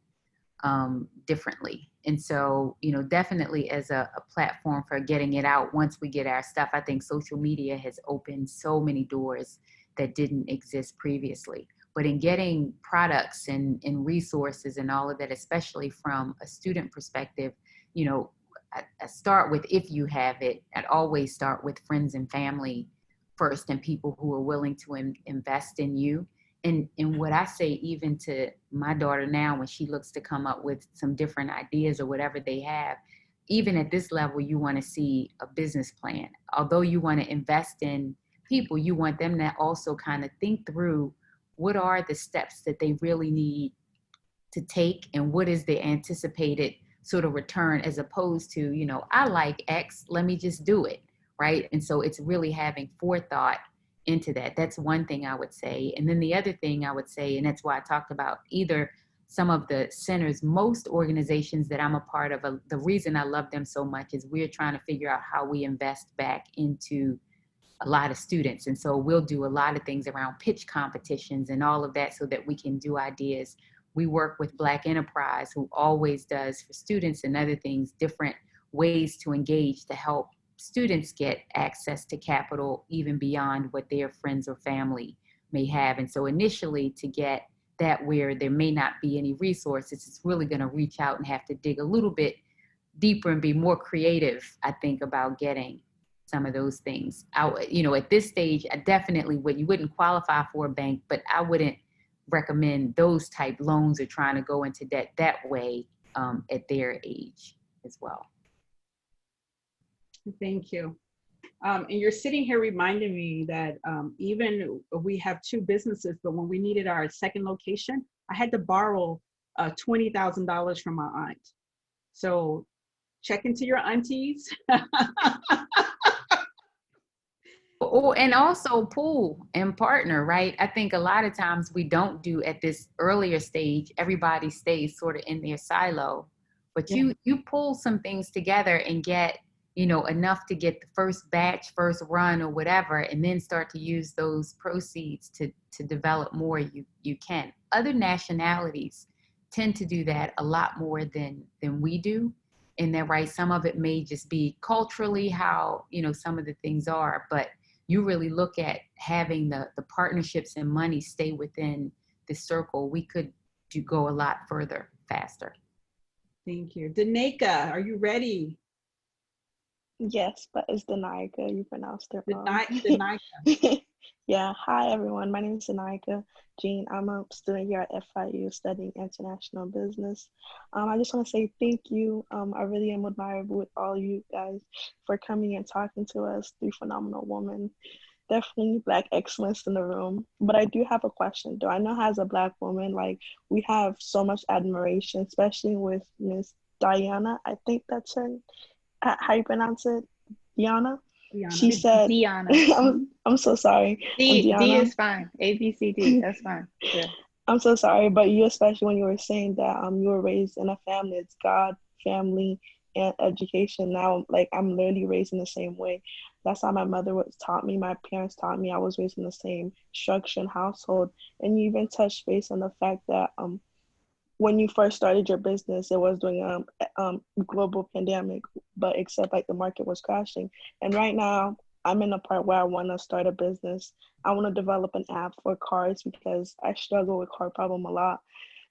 differently. And so, definitely as a platform for getting it out once we get our stuff, I think social media has opened so many doors that didn't exist previously. But in getting products and resources and all of that, especially from a student perspective, I start with, if you have it, I'd always start with friends and family first, and people who are willing to invest in you. And what I say, even to my daughter now, when she looks to come up with some different ideas or whatever they have, even at this level, you want to see a business plan. Although you want to invest in people, you want them to also kind of think through what are the steps that they really need to take, and what is the anticipated sort of return, as opposed to, I like X, let me just do it, right? And so it's really having forethought into that. That's one thing I would say. And then the other thing I would say, and that's why I talked about either some of the centers, most organizations that I'm a part of, the reason I love them so much is we're trying to figure out how we invest back into a lot of students. And so we'll do a lot of things around pitch competitions and all of that so that we can do ideas. We work with Black Enterprise, who always does for students and other things, different ways to engage to help students get access to capital, even beyond what their friends or family may have. And so initially, to get that where there may not be any resources, it's really going to reach out and have to dig a little bit deeper and be more creative, I think, about getting some of those things out. At this stage, I definitely you wouldn't qualify for a bank, but I wouldn't recommend those type loans or trying to go into debt that way at their age as well. Thank you. And you're sitting here reminding me that even we have two businesses, but when we needed our second location, I had to borrow $20,000 from my aunt. So check into your aunties. Oh, and also pool and partner, right? I think a lot of times we don't do at this earlier stage, everybody stays sort of in their silo, but you pull some things together and get, enough to get the first batch, first run or whatever, and then start to use those proceeds to develop more you can. Other nationalities tend to do that a lot more than we do. And then, right, some of it may just be culturally how, some of the things are, but you really look at having the partnerships and money stay within the circle, we could go a lot further, faster. Thank you. Danaka, are you ready? Yes, but it's Danaka. You pronounced it wrong. Danaka. Yeah. Hi, everyone. My name is Danaka Jean. I'm a student here at FIU studying international business. I just want to say thank you. I really am admired with all you guys for coming and talking to us, three phenomenal women. Definitely Black excellence in the room. But I do have a question, though. I know as a Black woman, like, we have so much admiration, especially with Miss Dionna. I think that's her. How you pronounce it? Dionna? She said, Dionna. I'm so sorry. D is fine. A, B, C, D. That's fine. Yeah. I'm so sorry, but you, especially when you were saying that you were raised in a family, it's God, family, and education. Now, like, I'm literally raised in the same way. That's how my mother taught me. My parents taught me. I was raised in the same structured household. And you even touched base on the fact that when you first started your business, it was during global pandemic, but except like the market was crashing. And right now, I'm in a part where I want to start a business. I want to develop an app for cars because I struggle with car problem a lot.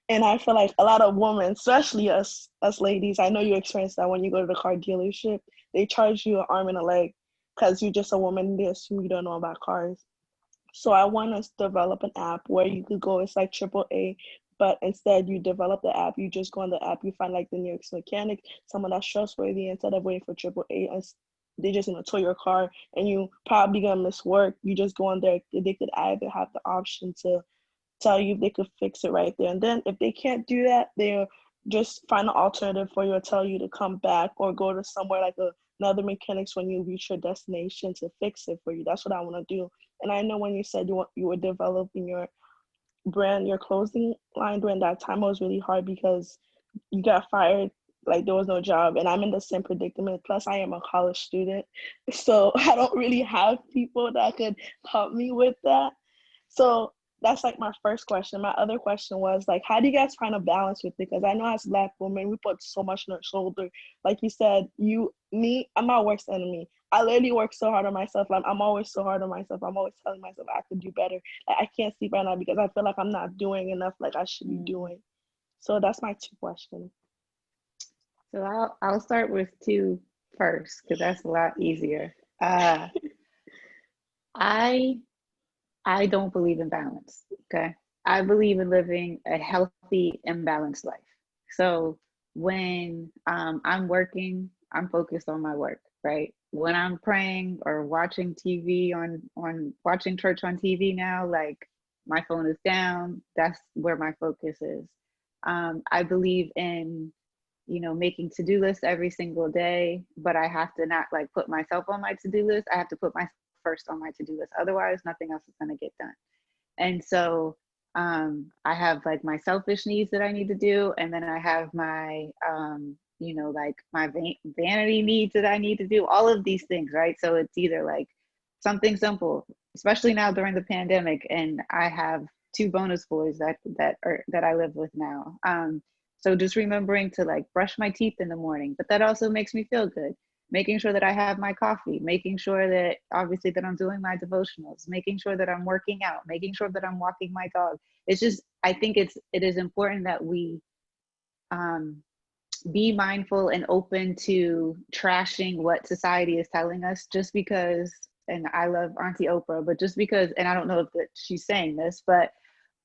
And I feel like a lot of women, especially us ladies, I know you experience that when you go to the car dealership, they charge you an arm and a leg because you're just a woman, they assume you don't know about cars. So I want to develop an app where you could go, it's like AAA, but instead you develop the app, you just go on the app, you find like the nearest mechanic, someone that's trustworthy, instead of waiting for AAA, and they just gonna tow your car and you probably gonna miss work. You just go on there, they could either have the option to tell you if they could fix it right there. And then if they can't do that, they'll just find an alternative for you or tell you to come back or go to somewhere like another mechanics when you reach your destination to fix it for you. That's what I want to do. And I know when you said you were developing your brand, your clothing line during that time, it was really hard because you got fired, like there was no job, and I'm in the same predicament. Plus I am a college student, so I don't really have people that could help me with that. So that's like my first question. My other question was like, how do you guys find a balance with it? Because I know as Black women, we put so much on our shoulder. Like you said, I'm my worst enemy. I literally work so hard on myself. I'm always so hard on myself. I'm always telling myself I could do better. Like, I can't sleep right now because I feel like I'm not doing enough like I should be doing. So that's my two questions. So I'll start with two first because that's a lot easier. I don't believe in balance. Okay, I believe in living a healthy and balanced life. So when I'm working, I'm focused on my work, right? When I'm praying or watching TV on watching church on TV now, like my phone is down. That's where my focus is. I believe in making to-do lists every single day, but I have to not like put myself on my to-do list. I have to put myself first on my to-do list. Otherwise, nothing else is going to get done. And so I have like my selfish needs that I need to do. And then I have my, like my vanity needs that I need to do, all of these things, right? So it's either like something simple, especially now during the pandemic. And I have two bonus boys that I live with now. So just remembering to like brush my teeth in the morning, but that also makes me feel good. Making sure that I have my coffee, making sure that obviously that I'm doing my devotionals, making sure that I'm working out, making sure that I'm walking my dog. It's just, I think it is important that we be mindful and open to trashing what society is telling us just because, and I love Auntie Oprah, but just because, and I don't know if that she's saying this, but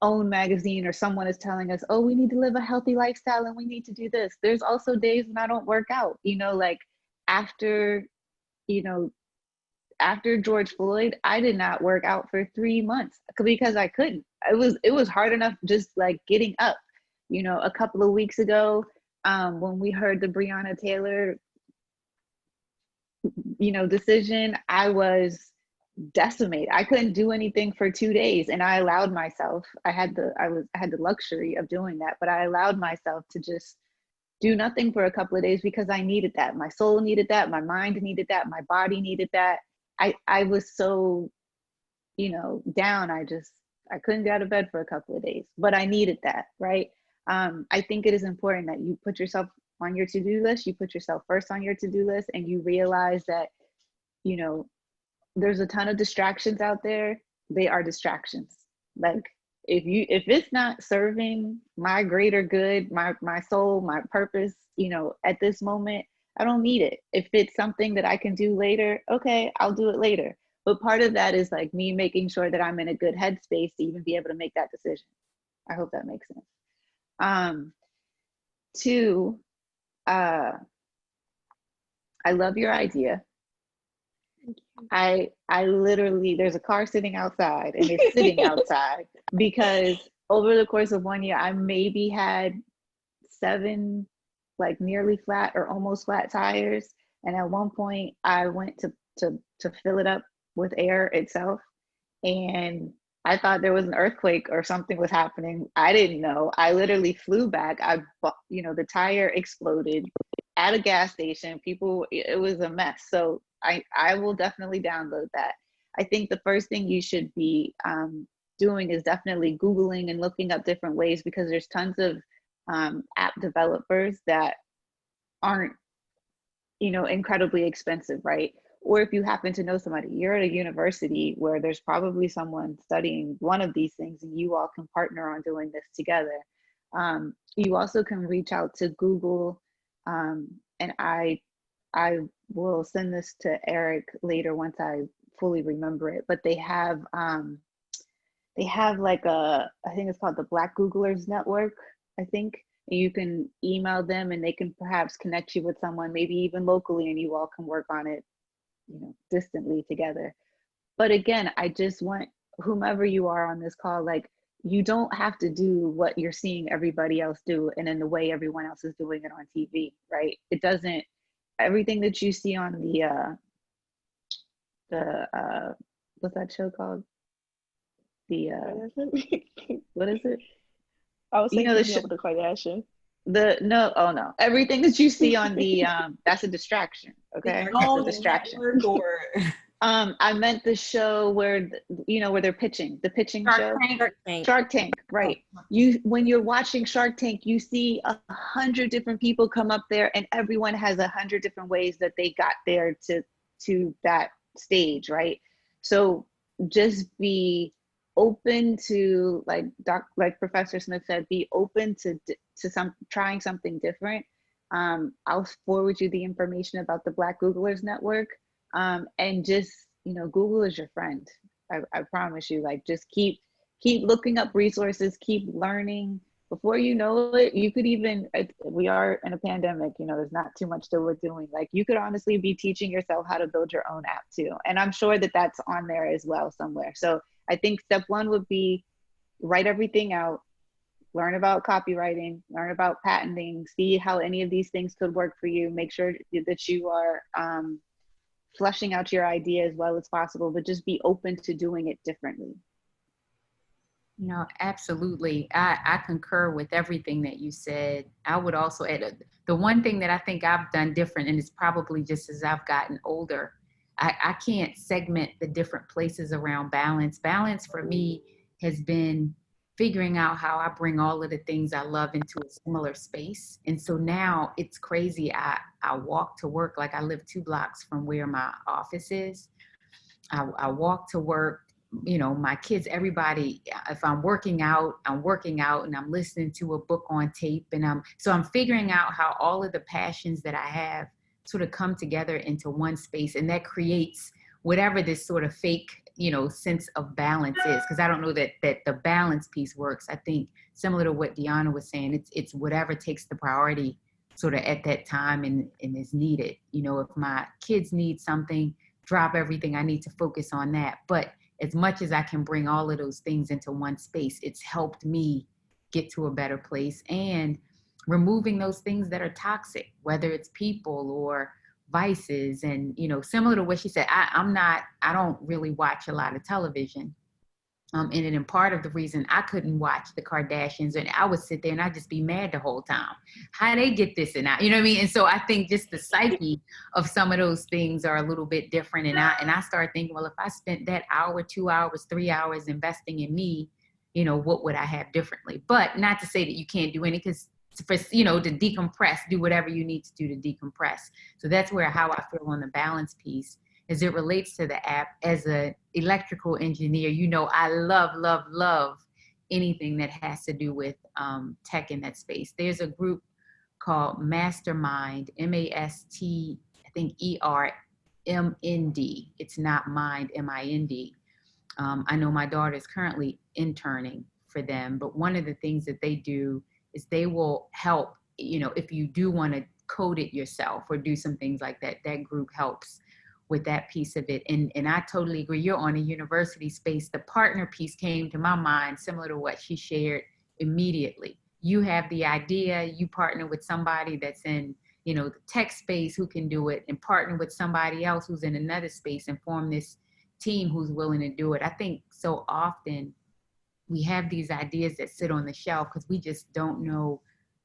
OWN magazine or someone is telling us, oh, we need to live a healthy lifestyle and we need to do this. There's also days when I don't work out, like after George Floyd, I did not work out for 3 months because I couldn't. It was hard enough just like getting up. A couple of weeks ago, when we heard the Breonna Taylor, decision, I was decimated. I couldn't do anything for 2 days, and I allowed myself. I had the luxury of doing that, but I allowed myself to just do nothing for a couple of days because I needed that. My soul needed that. My mind needed that. My body needed that. I was so, down. I couldn't get out of bed for a couple of days, but I needed that, right? I think it is important that you put yourself on your to-do list. You put yourself first on your to-do list, and you realize that, there's a ton of distractions out there. They are distractions. Like if it's not serving my greater good, my soul, my purpose, at this moment, I don't need it. If it's something that I can do later, okay, I'll do it later. But part of that is like me making sure that I'm in a good headspace to even be able to make that decision. I hope that makes sense. Two, I love your idea. I literally, there's a car sitting outside and it's sitting outside because over the course of 1 year, I maybe had 7 like nearly flat or almost flat tires. And at one point I went to fill it up with air itself. And I thought there was an earthquake or something was happening. I didn't know. I literally flew back. The tire exploded at a gas station. It was a mess. So I will definitely download that. I think the first thing you should be doing is definitely Googling and looking up different ways, because there's tons of app developers that aren't, incredibly expensive, right? Or if you happen to know somebody, you're at a university where there's probably someone studying one of these things and you all can partner on doing this together. You also can reach out to Google, and I will send this to Eric later once I fully remember it, but they have like I think it's called the Black Googlers Network, I think. You can email them and they can perhaps connect you with someone, maybe even locally, and you all can work on it, distantly together. But again, I just want whomever you are on this call, like, you don't have to do what you're seeing everybody else do and in the way everyone else is doing it on TV, right? It doesn't, everything that you see on the what's that show called? The what is it? I was the show the Kardashian. No. Everything that you see on the that's a distraction. Okay, Oh, that's a distraction. I meant the show where where they're pitching, the pitching show. Shark Tank, right? When you're watching Shark Tank, you see 100 different people come up there, and everyone has 100 different ways that they got there to that stage, right? So just be open to, like Professor Smith said, be open to trying something different. I'll forward you the information about the Black Googlers Network, and just Google is your friend. I promise you. Like, just keep looking up resources, keep learning. Before you know it, you could even, we are in a pandemic, there's not too much that we're doing. Like, you could honestly be teaching yourself how to build your own app too. And I'm sure that that's on there as well somewhere. So I think step one would be write everything out, learn about copywriting, learn about patenting, see how any of these things could work for you. Make sure that you are fleshing out your idea as well as possible, but just be open to doing it differently. Absolutely. I concur with everything that you said. I would also add the one thing that I think I've done different, and it's probably just as I've gotten older, I can't segment the different places around balance. Balance for me has been figuring out how I bring all of the things I love into a similar space. And so now it's crazy. I walk to work, like I live 2 blocks from where my office is. I walk to work. My kids, everybody, if I'm working out and I'm listening to a book on tape, and I'm figuring out how all of the passions that I have sort of come together into one space, and that creates whatever this sort of fake, sense of balance is. Because I don't know that the balance piece works. I think similar to what Dionna was saying, it's whatever takes the priority sort of at that time and is needed. If my kids need something, drop everything, I need to focus on that. But as much as I can bring all of those things into one space, it's helped me get to a better place, and removing those things that are toxic, whether it's people or vices. And, similar to what she said, I don't really watch a lot of television. And part of the reason I couldn't watch the Kardashians, and I would sit there and I'd just be mad the whole time. How they get this and that, And so I think just the psyche of some of those things are a little bit different. And I started thinking, well, if I spent that hour, 2 hours, 3 hours investing in me, what would I have differently? But not to say that you can't do any, because to decompress, do whatever you need to do to decompress. So that's how I feel on the balance piece. As it relates to the app, as an electrical engineer, I love anything that has to do with tech in that space. There's a group called Mastermind, MAST, I think ERMND. It's not Mind, MIND. I know my daughter is currently interning for them, but one of the things that they do is they will help, if you do want to code it yourself or do some things like that, that group helps with that piece of it. And I totally agree. You're on a university space. The partner piece came to my mind, similar to what she shared immediately. You have the idea, you partner with somebody that's in, the tech space who can do it, and partner with somebody else who's in another space and form this team who's willing to do it. I think so often we have these ideas that sit on the shelf because we just don't know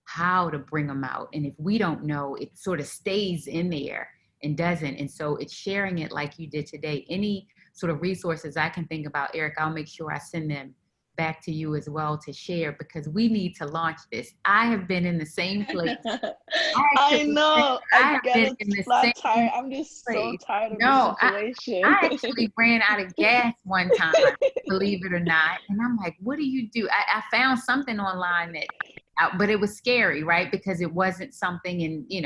how to bring them out. And if we don't know, it sort of stays in there and doesn't. And so it's sharing it like you did today. Any sort of resources I can think about, Eric, I'll make sure I send them back to you as well to share, because we need to launch this. I have been in the same place. I know. I have been in the same tired. I'm just so tired of the situation. I actually ran out of gas one time, believe it or not. And I'm like, what do you do? I found something online that but it was scary, right? Because it wasn't something, and you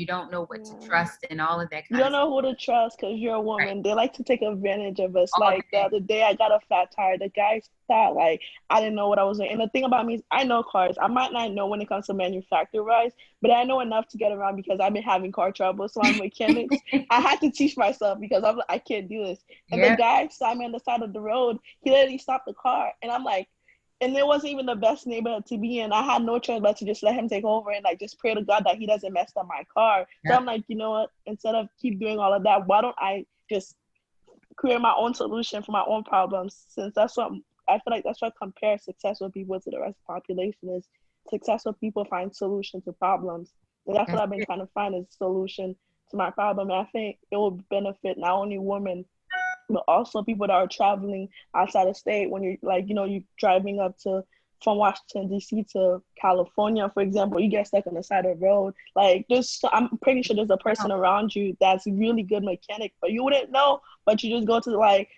don't know what to trust and all of that You kind of don't stuff. know who to trust because you're a woman. Right. They like to take advantage of us. All Like the day. other day, I got a flat tire. The guy thought like I didn't know what I was doing. And the thing about me is I know cars. I might not know when it comes to manufacturer-wise, but I know enough to get around because I've been having car trouble. So I'm mechanics. I had to teach myself because I'm like, I can't do this. And the guy saw me on the side of the road. He literally stopped the car, and I'm like, and it wasn't even the best neighborhood to be in. I had no choice but to just let him take over and like just pray to God that he doesn't mess up my car. So I'm like, you know what? Instead of keep doing all of that, why don't I just create my own solution for my own problems? Since that's what I feel like that's what compares successful people to the rest of the population is. Successful people find solutions to problems. And that's what I've been trying to find is a solution to my problem. And I think it will benefit not only women, but also people that are traveling outside of state. When you're like, you're driving up from Washington D.C. to California, for example, you get stuck on the side of the road. Like I'm pretty sure there's a person around you that's a really good mechanic, but you wouldn't know. But you just go to like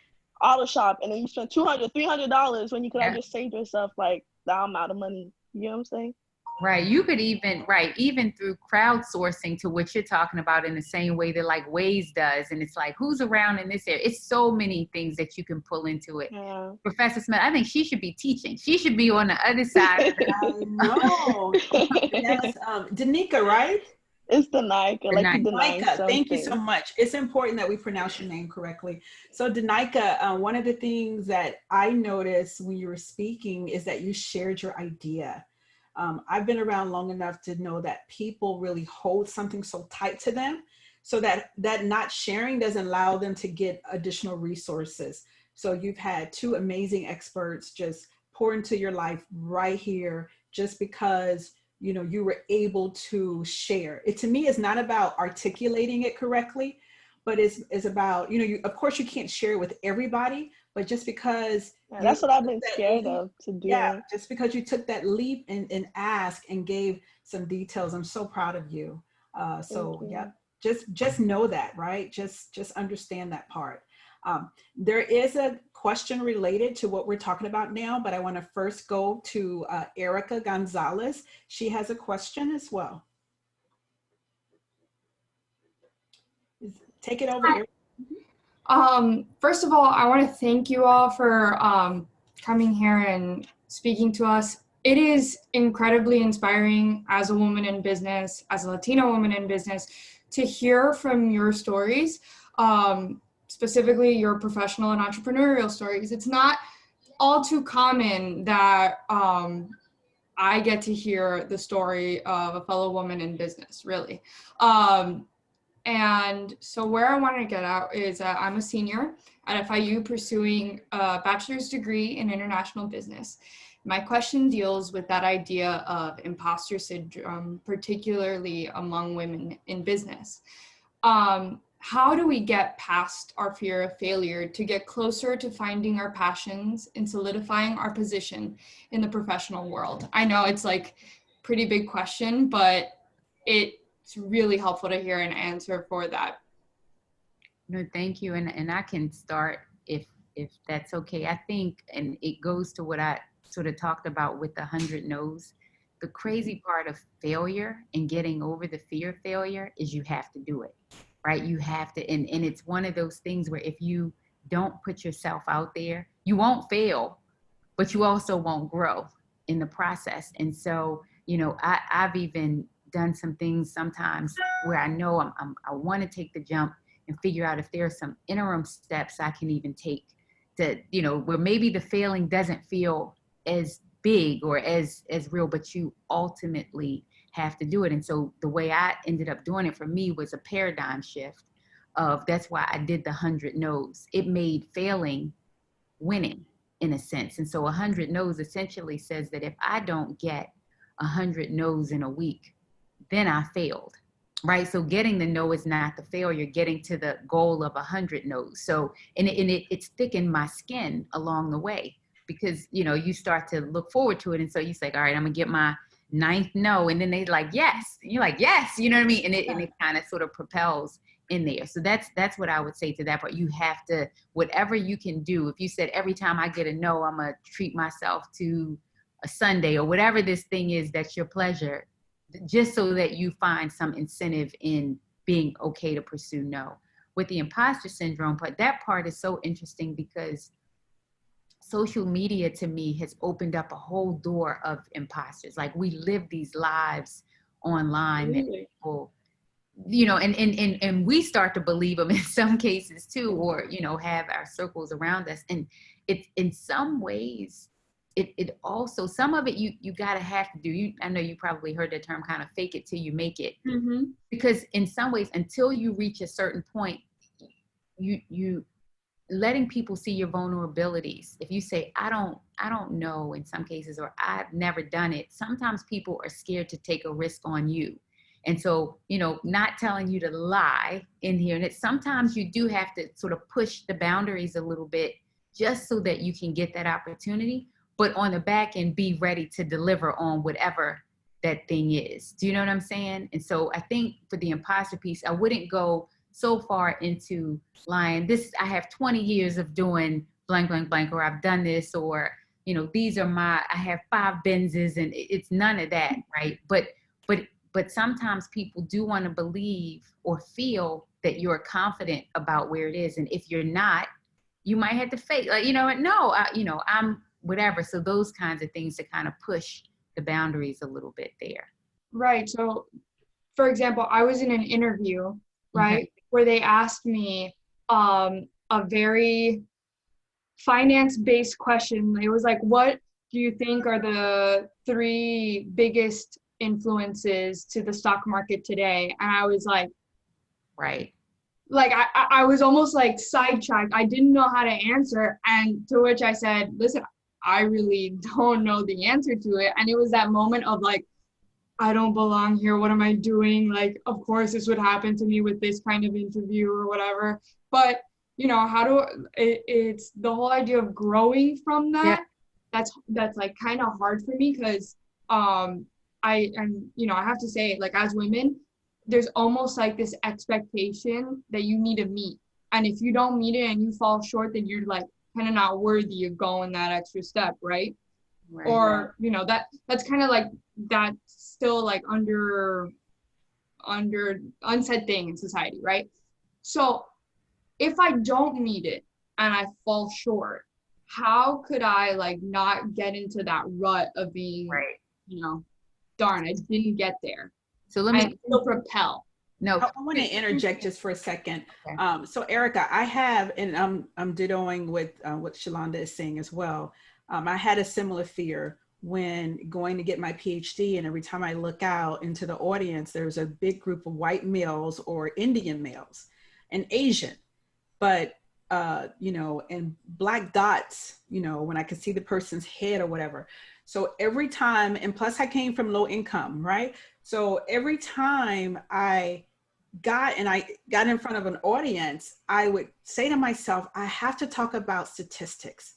auto shop and then you spend $200, $300 when you could have just saved yourself like that amount of money. You know what I'm saying? Right. You could even through crowdsourcing, to what you're talking about, in the same way that like Waze does. And it's like, who's around in this area? It's so many things that you can pull into it. Yeah. Professor Smith, I think she should be teaching. She should be on the other side of I know. Yes. Danica, right? It's Danaka, like Danica, thank you so much. It's important that we pronounce your name correctly. So Danica, one of the things that I noticed when you were speaking is that you shared your idea. I've been around long enough to know that people really hold something so tight to them, so that not sharing doesn't allow them to get additional resources. So you've had two amazing experts just pour into your life right here, just because you were able to share it. To me, it's not about articulating it correctly, but it's about, of course you can't share it with everybody, but just because that's what I've been scared of to do. Yeah, just because you took that leap and asked and gave some details, I'm so proud of you. Yeah, just know that, right? Just understand that part. There is a question related to what we're talking about now, but I want to first go to Erica Gonzalez. She has a question as well. Take it over, Erica. First of all, I want to thank you all for coming here and speaking to us. It is incredibly inspiring as a woman in business, as a Latina woman in business, to hear from your stories, specifically your professional and entrepreneurial stories. It's not all too common that I get to hear the story of a fellow woman in business, really. And so where I want to get at is I'm a senior at FIU pursuing a bachelor's degree in international business. My question deals with that idea of imposter syndrome, particularly among women in business. How do we get past our fear of failure to get closer to finding our passions and solidifying our position in the professional world? I know it's like a pretty big question, but it's really helpful to hear an answer for that. No, thank you. And I can start if that's okay. I think, and it goes to what I sort of talked about with the 100 no's. The crazy part of failure and getting over the fear of failure is you have to do it, right? You have to, and it's one of those things where if you don't put yourself out there, you won't fail, but you also won't grow in the process. And so, I've even done some things sometimes where I know I want to take the jump and figure out if there are some interim steps I can even take to, where maybe the failing doesn't feel as big or as real, but you ultimately have to do it. And so the way I ended up doing it for me was a paradigm shift of, that's why I did the 100 no's. It made failing winning in a sense. And so 100 no's essentially says that if I don't get 100 no's in a week, then I failed, right? So getting the no is not the failure, getting to the goal of 100 no's. So, and it's thickened my skin along the way, because, you start to look forward to it. And so you say, all right, I'm gonna get my 9th no. And then they like, yes. And you're like, yes, you know what I mean? And it kind of sort of propels in there. So that's what I would say to that part. You have to, whatever you can do. If you said every time I get a no, I'm gonna treat myself to a Sunday or whatever this thing is that's your pleasure, just so that you find some incentive in being okay to pursue no. With the imposter syndrome, but that part is so interesting because social media to me has opened up a whole door of imposters. Like we live these lives online that people, you know, and we start to believe them in some cases too, or, you know, have our circles around us. And it's in some ways, it also, some of it you gotta have to do. I know you probably heard the term kind of fake it till you make it. Mm-hmm. Because in some ways, until you reach a certain point, you letting people see your vulnerabilities. If you say, I don't know in some cases, or I've never done it, sometimes people are scared to take a risk on you. And so, you know, not telling you to lie in here. And sometimes you do have to sort of push the boundaries a little bit just so that you can get that opportunity. But on the back end, be ready to deliver on whatever that thing is. Do you know what I'm saying? And so I think for the imposter piece, I wouldn't go so far into lying. I have 20 years of doing blank, blank, blank, or I've done this, or, you know, I have 5 Benzes, and it's none of that, right? But sometimes people do want to believe or feel that you're confident about where it is. And if you're not, you might have to fake, like, you know, no, I'm whatever. So those kinds of things to kind of push the boundaries a little bit there. Right. So, for example, I was in an interview, right, where they asked me a very finance-based question. It was like, what do you think are the 3 biggest influences to the stock market today? And I was like, right. Like, I was almost like sidetracked. I didn't know how to answer. And to which I said, listen, I really don't know the answer to it. And it was that moment of like, I don't belong here. What am I doing? Like, of course, this would happen to me with this kind of interview or whatever. But, you know, it's the whole idea of growing from that. Yeah. That's like kind of hard for me because I have to say, like, as women, there's almost like this expectation that you need to meet. And if you don't meet it and you fall short, then you're like kind of not worthy of going that extra step, right? Right. Or, you know, that's kind of like, that's still like under unsaid thing in society, right? So if I don't meet it and I fall short, how could I like not get into that rut of being, right, you know, darn, I didn't get there. So let me still propel. No, I want to interject just for a second. Okay. So Erica, I have, and I'm dittoing with what Shelonda is saying as well. I had a similar fear when going to get my PhD, and every time I look out into the audience, there's a big group of white males or Indian males and Asian, but you know, and black dots, you know, when I could see the person's head or whatever. So every time, and plus I came from low income, right? So every time I got in front of an audience, I would say to myself, I have to talk about statistics.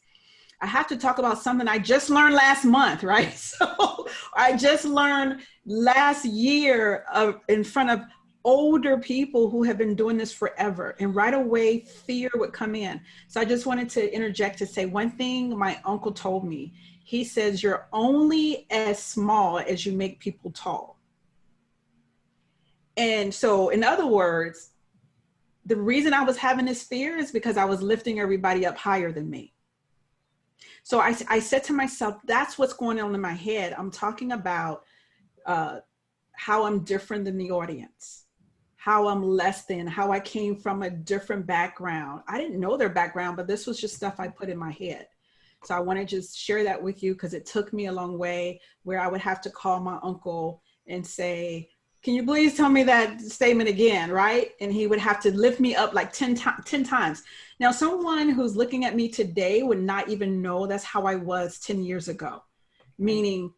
I have to talk about something I just learned last month, right? So I just learned last year in front of older people who have been doing this forever. And right away, fear would come in. So I just wanted to interject to say one thing my uncle told me. He says, you're only as small as you make people tall. And so, in other words, the reason I was having this fear is because I was lifting everybody up higher than me. So I said to myself, that's what's going on in my head. I'm talking about how I'm different than the audience, how I'm less than, how I came from a different background. I didn't know their background, but this was just stuff I put in my head. So I want to just share that with you because it took me a long way where I would have to call my uncle and say, can you please tell me that statement again, right? And he would have to lift me up like 10 times. Now, someone who's looking at me today would not even know that's how I was 10 years ago. Meaning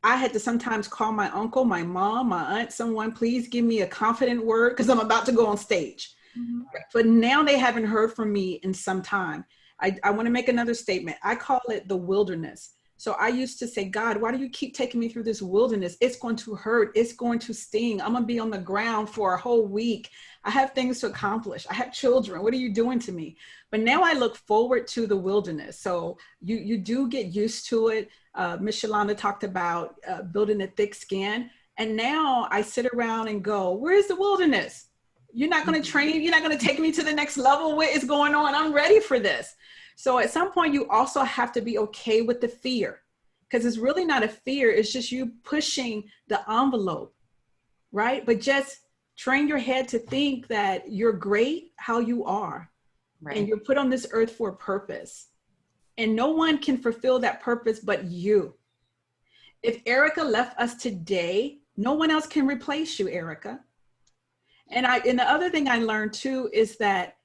I had to sometimes call my uncle, my mom, my aunt, someone, please give me a confident word because I'm about to go on stage. Mm-hmm. But now they haven't heard from me in some time. I want to make another statement. I call it the wilderness. So I used to say, God, why do you keep taking me through this wilderness? It's going to hurt. It's going to sting. I'm going to be on the ground for a whole week. I have things to accomplish. I have children. What are you doing to me? But now I look forward to the wilderness. So you do get used to it. Ms. Shelonda talked about building a thick skin. And now I sit around and go, where's the wilderness? You're not going to train. You're not going to take me to the next level. What is going on? I'm ready for this. So at some point, you also have to be okay with the fear, because it's really not a fear. It's just you pushing the envelope, right? But just train your head to think that you're great how you are. Right. And you're put on this earth for a purpose. And no one can fulfill that purpose but you. If Erica left us today, no one else can replace you, Erica. And the other thing I learned too is that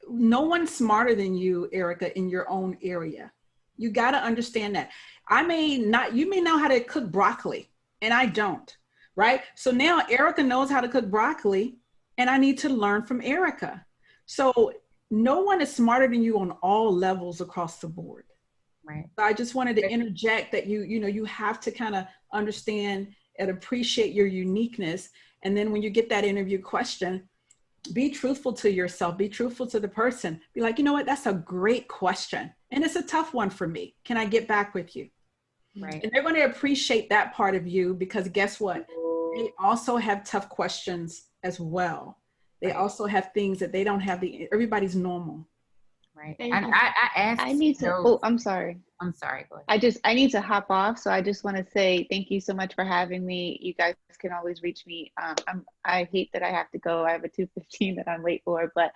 no one's smarter than you, Erica, in your own area. You got to understand that. You may know how to cook broccoli and I don't, right? So now Erica knows how to cook broccoli and I need to learn from Erica. So no one is smarter than you on all levels across the board. Right. So I just wanted to interject that you have to kind of understand and appreciate your uniqueness. And then when you get that interview question, be truthful to yourself, be truthful to the person. Be like, you know what, that's a great question. And it's a tough one for me. Can I get back with you? Right. And they're going to appreciate that part of you, because guess what? They also have tough questions as well. They also have things that they don't have. Everybody's normal. Right. And I asked. I need to. Oh, I'm sorry. I'm sorry. Go ahead. I need to hop off. So I just want to say thank you so much for having me. You guys can always reach me. I hate that I have to go. I have a 2:15 that I'm late for. But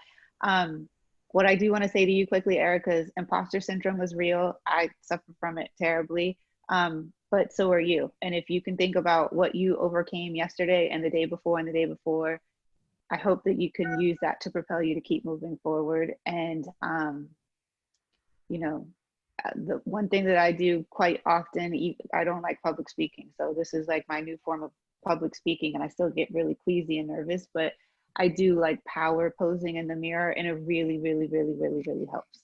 what I do want to say to you quickly, Erica, is imposter syndrome was real. I suffer from it terribly. But so are you. And if you can think about what you overcame yesterday and the day before and the day before, I hope that you can use that to propel you to keep moving forward. And, the one thing that I do quite often, I don't like public speaking. So this is like my new form of public speaking, and I still get really queasy and nervous, but I do like power posing in the mirror, and it really, really, really, really, really helps.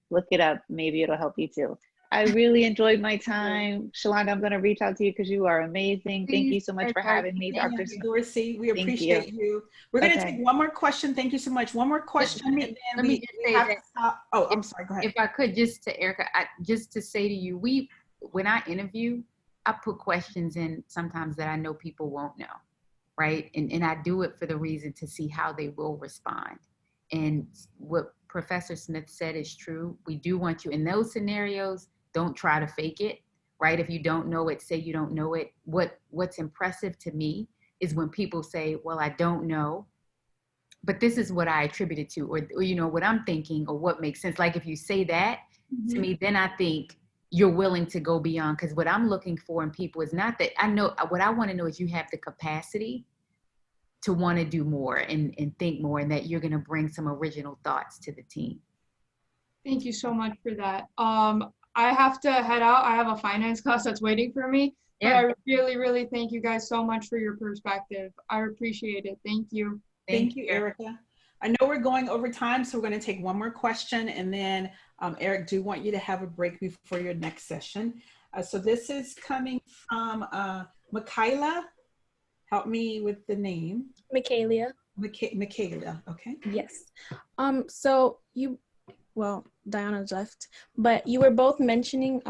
Look it up. Maybe it'll help you too. I really enjoyed my time. Shelonda, I'm going to reach out to you because you are amazing. Thank you so much for having me, Dr. Dorsey. We appreciate you. We're going to take one more question. Thank you so much. One more question. Let me just say that. Oh, I'm sorry. Go ahead. If I could, just to Erica, just to say to you, when I interview, I put questions in sometimes that I know people won't know, right? And I do it for the reason to see how they will respond. And what Professor Smith said is true. We do want you in those scenarios. Don't try to fake it, right? If you don't know it, say you don't know it. What's impressive to me is when people say, well, I don't know, but this is what I attribute it to, or what I'm thinking, or what makes sense. Like if you say that to me, then I think you're willing to go beyond, because what I'm looking for in people is not that I know. What I want to know is you have the capacity to want to do more and think more, and that you're going to bring some original thoughts to the team. Thank you so much for that. I have to head out. I have a finance class that's waiting for me. Yeah. But I really, really thank you guys so much for your perspective. I appreciate it. Thank you. Thank you, Erica. I know we're going over time, so we're going to take one more question, and then Eric, do want you to have a break before your next session. So this is coming from Michaela. Help me with the name. Michaela. Michaela, okay. Yes. So Dionna left, but you were both mentioning,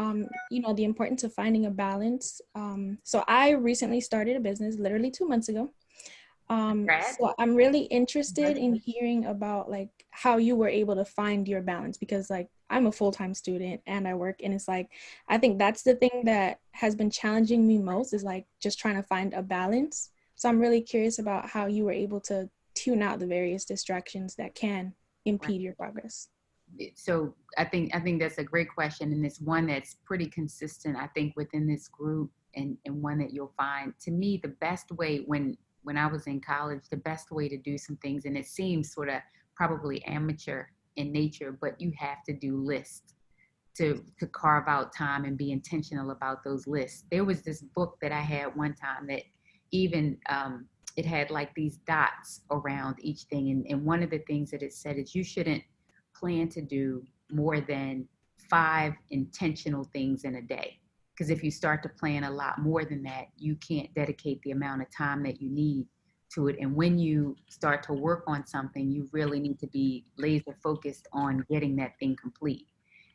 the importance of finding a balance. So I recently started a business literally 2 months ago. So I'm really interested in hearing about like how you were able to find your balance, because like I'm a full-time student and I work, and it's like, I think that's the thing that has been challenging me most, is like just trying to find a balance. So I'm really curious about how you were able to tune out the various distractions that can impede your progress. So I think that's a great question, and it's one that's pretty consistent, I think, within this group, and one that you'll find. To me, the best way, when I was in college, the best way to do some things, and it seems sort of probably amateur in nature, but you have to do lists to carve out time and be intentional about those lists. There was this book that I had one time that even it had like these dots around each thing, and one of the things that it said is you shouldn't plan to do more than 5 intentional things in a day. Because if you start to plan a lot more than that, you can't dedicate the amount of time that you need to it. And when you start to work on something, you really need to be laser focused on getting that thing complete.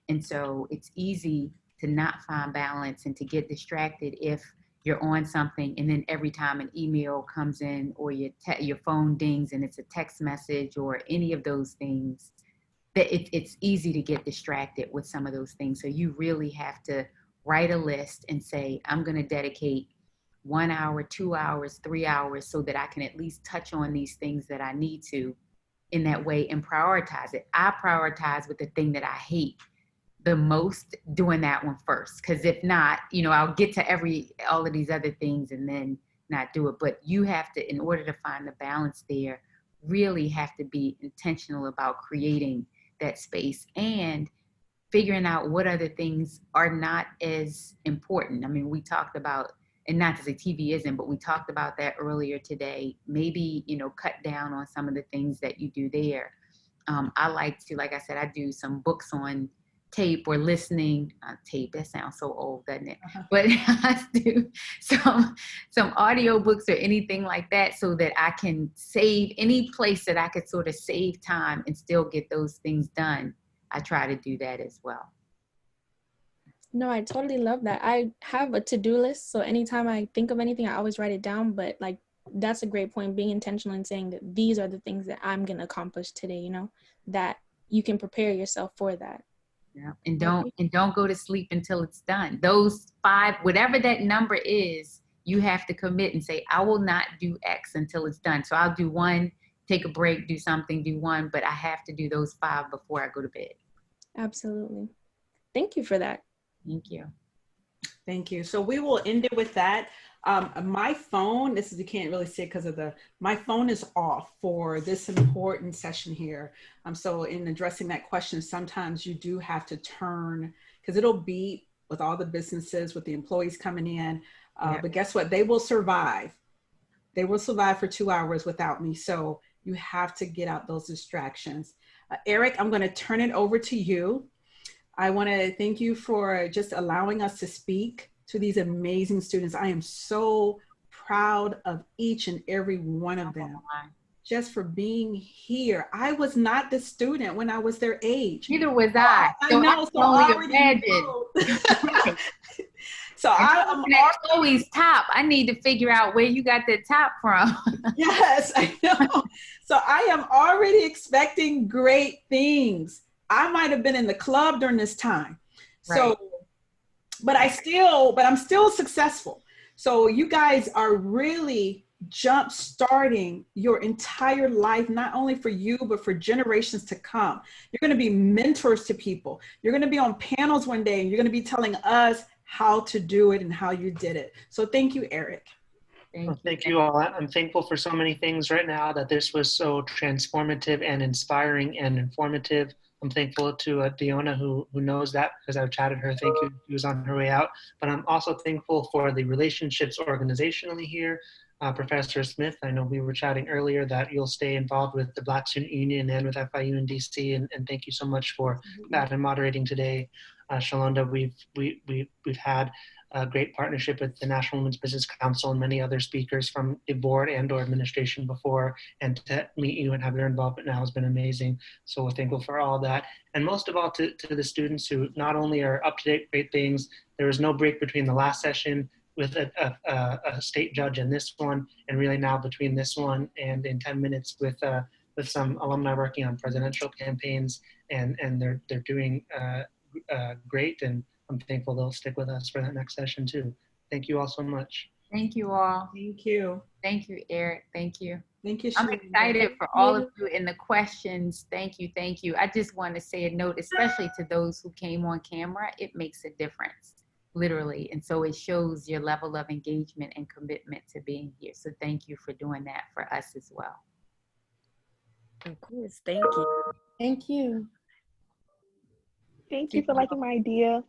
And so it's easy to not find balance and to get distracted if you're on something and then every time an email comes in or your phone dings and it's a text message or any of those things, that it's easy to get distracted with some of those things. So you really have to write a list and say, I'm going to dedicate 1 hour, 2 hours, 3 hours so that I can at least touch on these things that I need to in that way and prioritize it. I prioritize with the thing that I hate the most, doing that one first. Because if not, I'll get to all of these other things and then not do it. But you have to, in order to find the balance there, really have to be intentional about creating that space and figuring out what other things are not as important. I mean, we talked about, and not to say TV isn't, but we talked about that earlier today. Maybe, cut down on some of the things that you do there. I like to, like I said, I do some books on tape or listening tape. That sounds so old, doesn't it? But I do some audio books or anything like that so that I can save any place that I could sort of save time and still get those things done. I try to do that as well. No, I totally love that. I have a to-do list, so anytime I think of anything, I always write it down. But like, that's a great point, being intentional and saying that these are the things that I'm going to accomplish today, that you can prepare yourself for that. Yeah. And don't go to sleep until it's done. Those 5, whatever that number is, you have to commit and say, I will not do X until it's done. So I'll do 1, take a break, do something, do 1, but I have to do those 5 before I go to bed. Absolutely. Thank you for that. Thank you. Thank you. So we will end it with that. My phone, you can't really see it because of my phone is off for this important session here. So in addressing that question, sometimes you do have to turn, because it'll beep with all the businesses, with the employees coming in. But guess what? They will survive. They will survive for 2 hours without me. So you have to get out those distractions. Eric, I'm going to turn it over to you. I want to thank you for just allowing us to speak to these amazing students. I am so proud of each and every one of them, just for being here. I was not the student when I was their age. Neither was I. I know. So I already imagine. So I'm at Chloe's top. I need to figure out where you got that top from. Yes, I know. So I am already expecting great things. I might have been in the club during this time. Right. So, but I'm still successful. So you guys are really jump starting your entire life, not only for you, but for generations to come. You're going to be mentors to people. You're going to be on panels one day and you're going to be telling us how to do it and how you did it. So thank you, Eric. Thank you all. I'm thankful for so many things right now, that this was so transformative and inspiring and informative. I'm thankful to Dionna, who knows that, because I've chatted her. Thank you. She was on her way out. But I'm also thankful for the relationships organizationally here. Professor Smith, I know we were chatting earlier that you'll stay involved with the Black Student Union and with FIU and DC, and thank you so much for that and moderating today. Shelonda, we've had a great partnership with the National Women's Business Council and many other speakers from the board and or administration before, and to meet you and have your involvement now has been amazing. So we're thankful for all that. And most of all to the students who not only are up to date, great things, there was no break between the last session with a state judge and this one, and really now between this one and in 10 minutes with some alumni working on presidential campaigns, and they're doing great, and I'm thankful they'll stick with us for that next session too. Thank you all so much. Thank you all. Thank you. Thank you, Eric. Thank you. Thank you. I'm excited for all of you in the questions. Thank you. Thank you. I just want to say a note, especially to those who came on camera, it makes a difference, literally. And so it shows your level of engagement and commitment to being here. So thank you for doing that for us as well. Of course. Thank you. Thank you. Thank you for liking my idea.